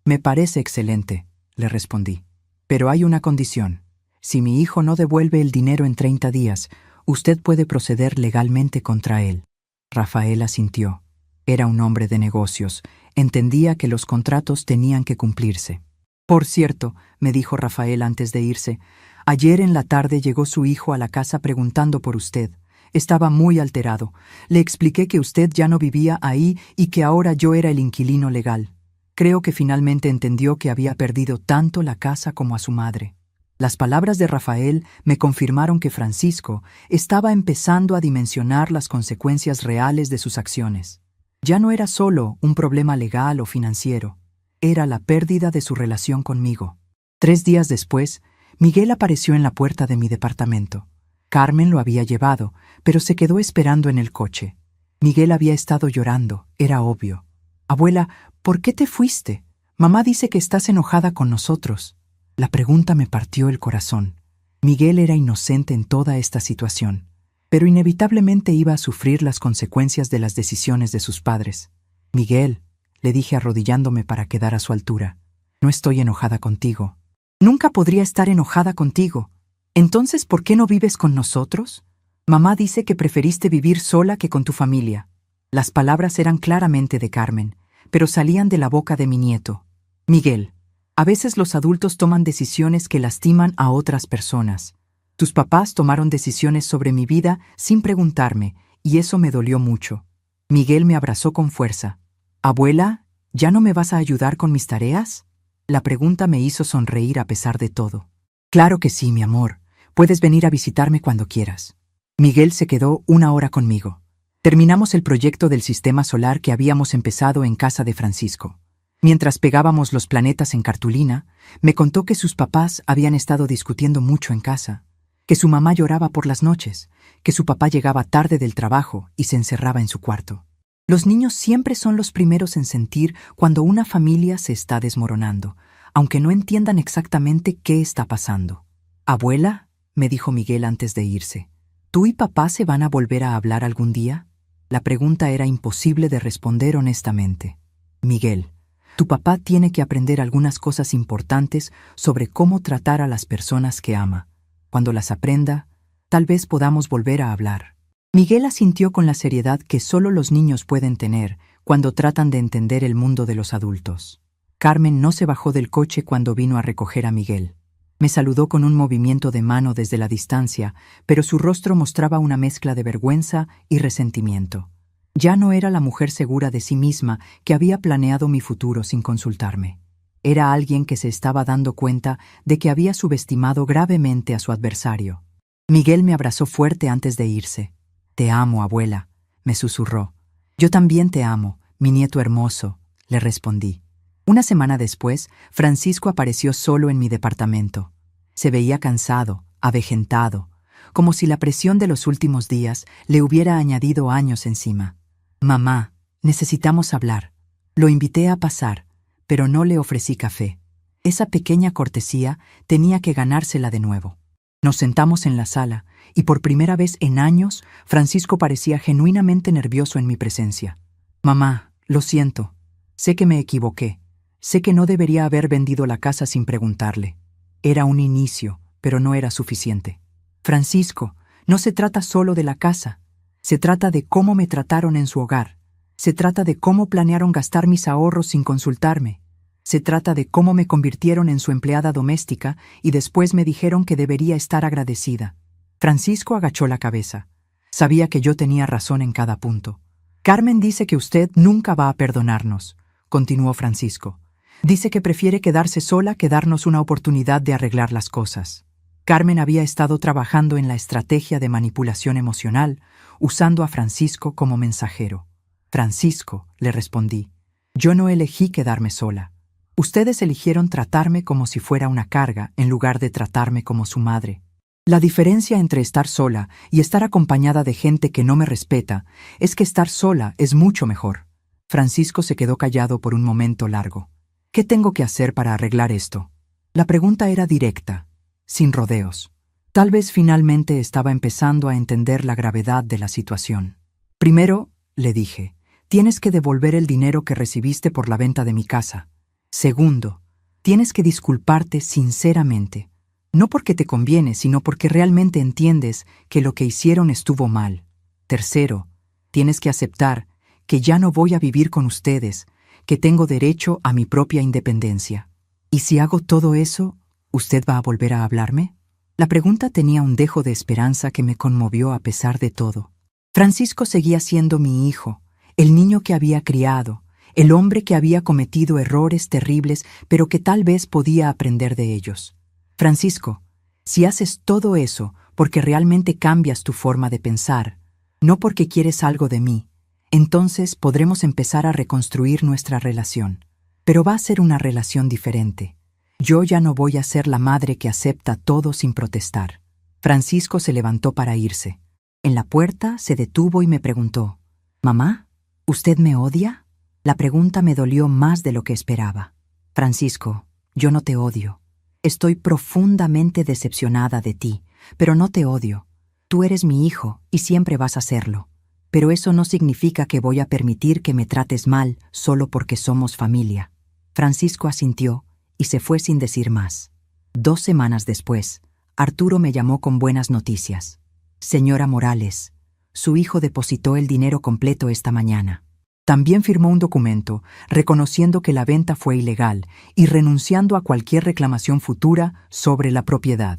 Me parece excelente, le respondí. Pero hay una condición. Si mi hijo no devuelve el dinero en 30 días, usted puede proceder legalmente contra él. Rafael asintió. Era un hombre de negocios. Entendía que los contratos tenían que cumplirse. Por cierto, me dijo Rafael antes de irse, ayer en la tarde llegó su hijo a la casa preguntando por usted. Estaba muy alterado. Le expliqué que usted ya no vivía ahí y que ahora yo era el inquilino legal. Creo que finalmente entendió que había perdido tanto la casa como a su madre. Las palabras de Rafael me confirmaron que Francisco estaba empezando a dimensionar las consecuencias reales de sus acciones. Ya no era solo un problema legal o financiero, era la pérdida de su relación conmigo. 3 días después, Miguel apareció en la puerta de mi departamento. Carmen lo había llevado, pero se quedó esperando en el coche. Miguel había estado llorando, era obvio. Abuela, ¿por qué te fuiste? Mamá dice que estás enojada con nosotros. La pregunta me partió el corazón. Miguel era inocente en toda esta situación, pero inevitablemente iba a sufrir las consecuencias de las decisiones de sus padres. Miguel, le dije arrodillándome para quedar a su altura, no estoy enojada contigo. Nunca podría estar enojada contigo. Entonces, ¿por qué no vives con nosotros? Mamá dice que preferiste vivir sola que con tu familia. Las palabras eran claramente de Carmen, pero salían de la boca de mi nieto. Miguel, a veces los adultos toman decisiones que lastiman a otras personas. Tus papás tomaron decisiones sobre mi vida sin preguntarme, y eso me dolió mucho. Miguel me abrazó con fuerza. Abuela, ¿ya no me vas a ayudar con mis tareas? La pregunta me hizo sonreír a pesar de todo. Claro que sí, mi amor. Puedes venir a visitarme cuando quieras. Miguel se quedó 1 hora conmigo. Terminamos el proyecto del sistema solar que habíamos empezado en casa de Francisco. Mientras pegábamos los planetas en cartulina, me contó que sus papás habían estado discutiendo mucho en casa, que su mamá lloraba por las noches, que su papá llegaba tarde del trabajo y se encerraba en su cuarto. Los niños siempre son los primeros en sentir cuando una familia se está desmoronando, aunque no entiendan exactamente qué está pasando. Abuela, me dijo Miguel antes de irse, ¿tú y papá se van a volver a hablar algún día? La pregunta era imposible de responder honestamente. Miguel, tu papá tiene que aprender algunas cosas importantes sobre cómo tratar a las personas que ama. Cuando las aprenda, tal vez podamos volver a hablar. Miguel asintió con la seriedad que solo los niños pueden tener cuando tratan de entender el mundo de los adultos. Carmen no se bajó del coche cuando vino a recoger a Miguel. Me saludó con un movimiento de mano desde la distancia, pero su rostro mostraba una mezcla de vergüenza y resentimiento. Ya no era la mujer segura de sí misma que había planeado mi futuro sin consultarme. Era alguien que se estaba dando cuenta de que había subestimado gravemente a su adversario. Miguel me abrazó fuerte antes de irse. «Te amo, abuela», me susurró. «Yo también te amo, mi nieto hermoso», le respondí. 1 semana después, Francisco apareció solo en mi departamento. Se veía cansado, avejentado, como si la presión de los últimos días le hubiera añadido años encima. «Mamá, necesitamos hablar». Lo invité a pasar, pero no le ofrecí café. Esa pequeña cortesía tenía que ganársela de nuevo. Nos sentamos en la sala, y por primera vez en años, Francisco parecía genuinamente nervioso en mi presencia. «Mamá, lo siento. Sé que me equivoqué. Sé que no debería haber vendido la casa sin preguntarle. Era un inicio, pero no era suficiente. Francisco, no se trata solo de la casa. Se trata de cómo me trataron en su hogar. Se trata de cómo planearon gastar mis ahorros sin consultarme. Se trata de cómo me convirtieron en su empleada doméstica y después me dijeron que debería estar agradecida». Francisco agachó la cabeza. Sabía que yo tenía razón en cada punto. «Carmen dice que usted nunca va a perdonarnos», continuó Francisco. «Dice que prefiere quedarse sola que darnos una oportunidad de arreglar las cosas». Carmen había estado trabajando en la estrategia de manipulación emocional, usando a Francisco como mensajero. «Francisco», le respondí, «yo no elegí quedarme sola. Ustedes eligieron tratarme como si fuera una carga en lugar de tratarme como su madre. La diferencia entre estar sola y estar acompañada de gente que no me respeta es que estar sola es mucho mejor». Francisco se quedó callado por un momento largo. «¿Qué tengo que hacer para arreglar esto?». La pregunta era directa, sin rodeos. Tal vez finalmente estaba empezando a entender la gravedad de la situación. «Primero», le dije, «tienes que devolver el dinero que recibiste por la venta de mi casa. Segundo, tienes que disculparte sinceramente. No porque te conviene, sino porque realmente entiendes que lo que hicieron estuvo mal. Tercero, tienes que aceptar que ya no voy a vivir con ustedes, que tengo derecho a mi propia independencia. ¿Y si hago todo eso, usted va a volver a hablarme? La pregunta tenía un dejo de esperanza que me conmovió a pesar de todo. Francisco seguía siendo mi hijo, el niño que había criado, el hombre que había cometido errores terribles, pero que tal vez podía aprender de ellos. Francisco, si haces todo eso porque realmente cambias tu forma de pensar, no porque quieres algo de mí, entonces podremos empezar a reconstruir nuestra relación. Pero va a ser una relación diferente. Yo ya no voy a ser la madre que acepta todo sin protestar. Francisco se levantó para irse. En la puerta se detuvo y me preguntó, «Mamá, ¿usted me odia?» La pregunta me dolió más de lo que esperaba. Francisco, yo no te odio. Estoy profundamente decepcionada de ti, pero no te odio. Tú eres mi hijo y siempre vas a serlo. Pero eso no significa que voy a permitir que me trates mal solo porque somos familia. Francisco asintió y se fue sin decir más. 2 semanas después, Arturo me llamó con buenas noticias. «Señora Morales, su hijo depositó el dinero completo esta mañana». También firmó un documento reconociendo que la venta fue ilegal y renunciando a cualquier reclamación futura sobre la propiedad.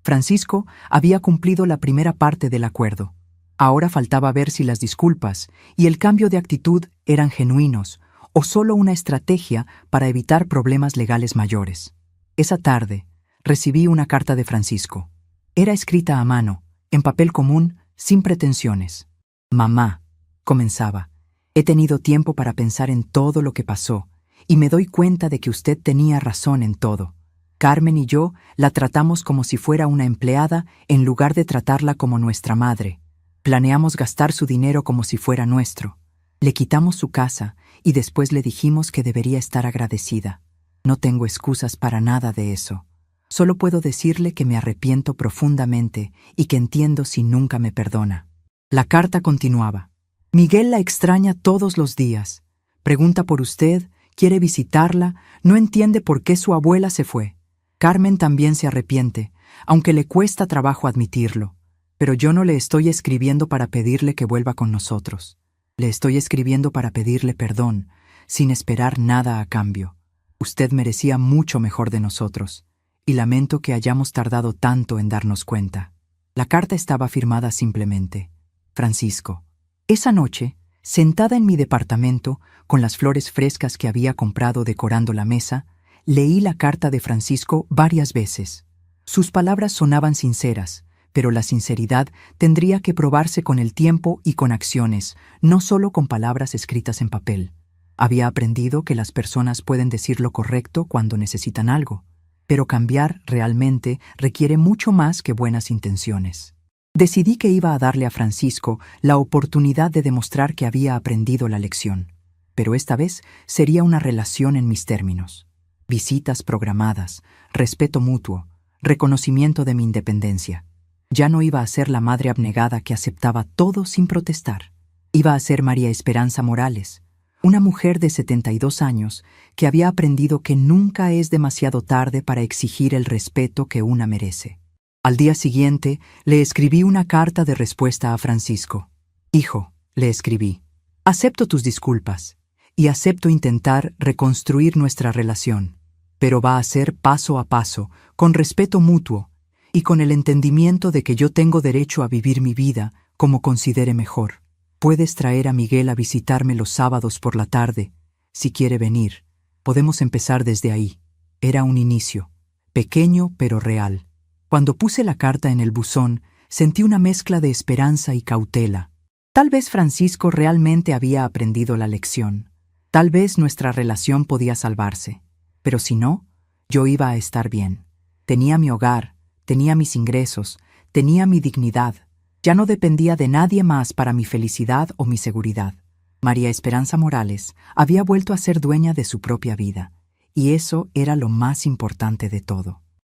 Francisco había cumplido la primera parte del acuerdo. Ahora faltaba ver si las disculpas y el cambio de actitud eran genuinos o solo una estrategia para evitar problemas legales mayores. Esa tarde, recibí una carta de Francisco. Era escrita a mano, en papel común, sin pretensiones. «Mamá», comenzaba, «he tenido tiempo para pensar en todo lo que pasó y me doy cuenta de que usted tenía razón en todo. Carmen y yo la tratamos como si fuera una empleada en lugar de tratarla como nuestra madre. Planeamos gastar su dinero como si fuera nuestro. Le quitamos su casa y después le dijimos que debería estar agradecida. No tengo excusas para nada de eso. Solo puedo decirle que me arrepiento profundamente y que entiendo si nunca me perdona». La carta continuaba. «Miguel la extraña todos los días. Pregunta por usted, quiere visitarla, no entiende por qué su abuela se fue. Carmen también se arrepiente, aunque le cuesta trabajo admitirlo. Pero yo no le estoy escribiendo para pedirle que vuelva con nosotros. Le estoy escribiendo para pedirle perdón, sin esperar nada a cambio. Usted merecía mucho mejor de nosotros, y lamento que hayamos tardado tanto en darnos cuenta». La carta estaba firmada simplemente. Francisco. Esa noche, sentada en mi departamento, con las flores frescas que había comprado decorando la mesa, leí la carta de Francisco varias veces. Sus palabras sonaban sinceras, pero la sinceridad tendría que probarse con el tiempo y con acciones, no solo con palabras escritas en papel. Había aprendido que las personas pueden decir lo correcto cuando necesitan algo, pero cambiar realmente requiere mucho más que buenas intenciones. Decidí que iba a darle a Francisco la oportunidad de demostrar que había aprendido la lección, pero esta vez sería una relación en mis términos. Visitas programadas, respeto mutuo, reconocimiento de mi independencia. Ya no iba a ser la madre abnegada que aceptaba todo sin protestar. Iba a ser María Esperanza Morales, una mujer de 72 años que había aprendido que nunca es demasiado tarde para exigir el respeto que una merece. Al día siguiente, le escribí una carta de respuesta a Francisco. «Hijo», le escribí, «acepto tus disculpas y acepto intentar reconstruir nuestra relación, pero va a ser paso a paso, con respeto mutuo y con el entendimiento de que yo tengo derecho a vivir mi vida como considere mejor. Puedes traer a Miguel a visitarme los sábados por la tarde, si quiere venir. Podemos empezar desde ahí». Era un inicio, pequeño pero real. Cuando puse la carta en el buzón, sentí una mezcla de esperanza y cautela. Tal vez Francisco realmente había aprendido la lección. Tal vez nuestra relación podía salvarse. Pero si no, yo iba a estar bien. Tenía mi hogar, tenía mis ingresos, tenía mi dignidad. Ya no dependía de nadie más para mi felicidad o mi seguridad. María Esperanza Morales había vuelto a ser dueña de su propia vida, y eso era lo más importante de todo.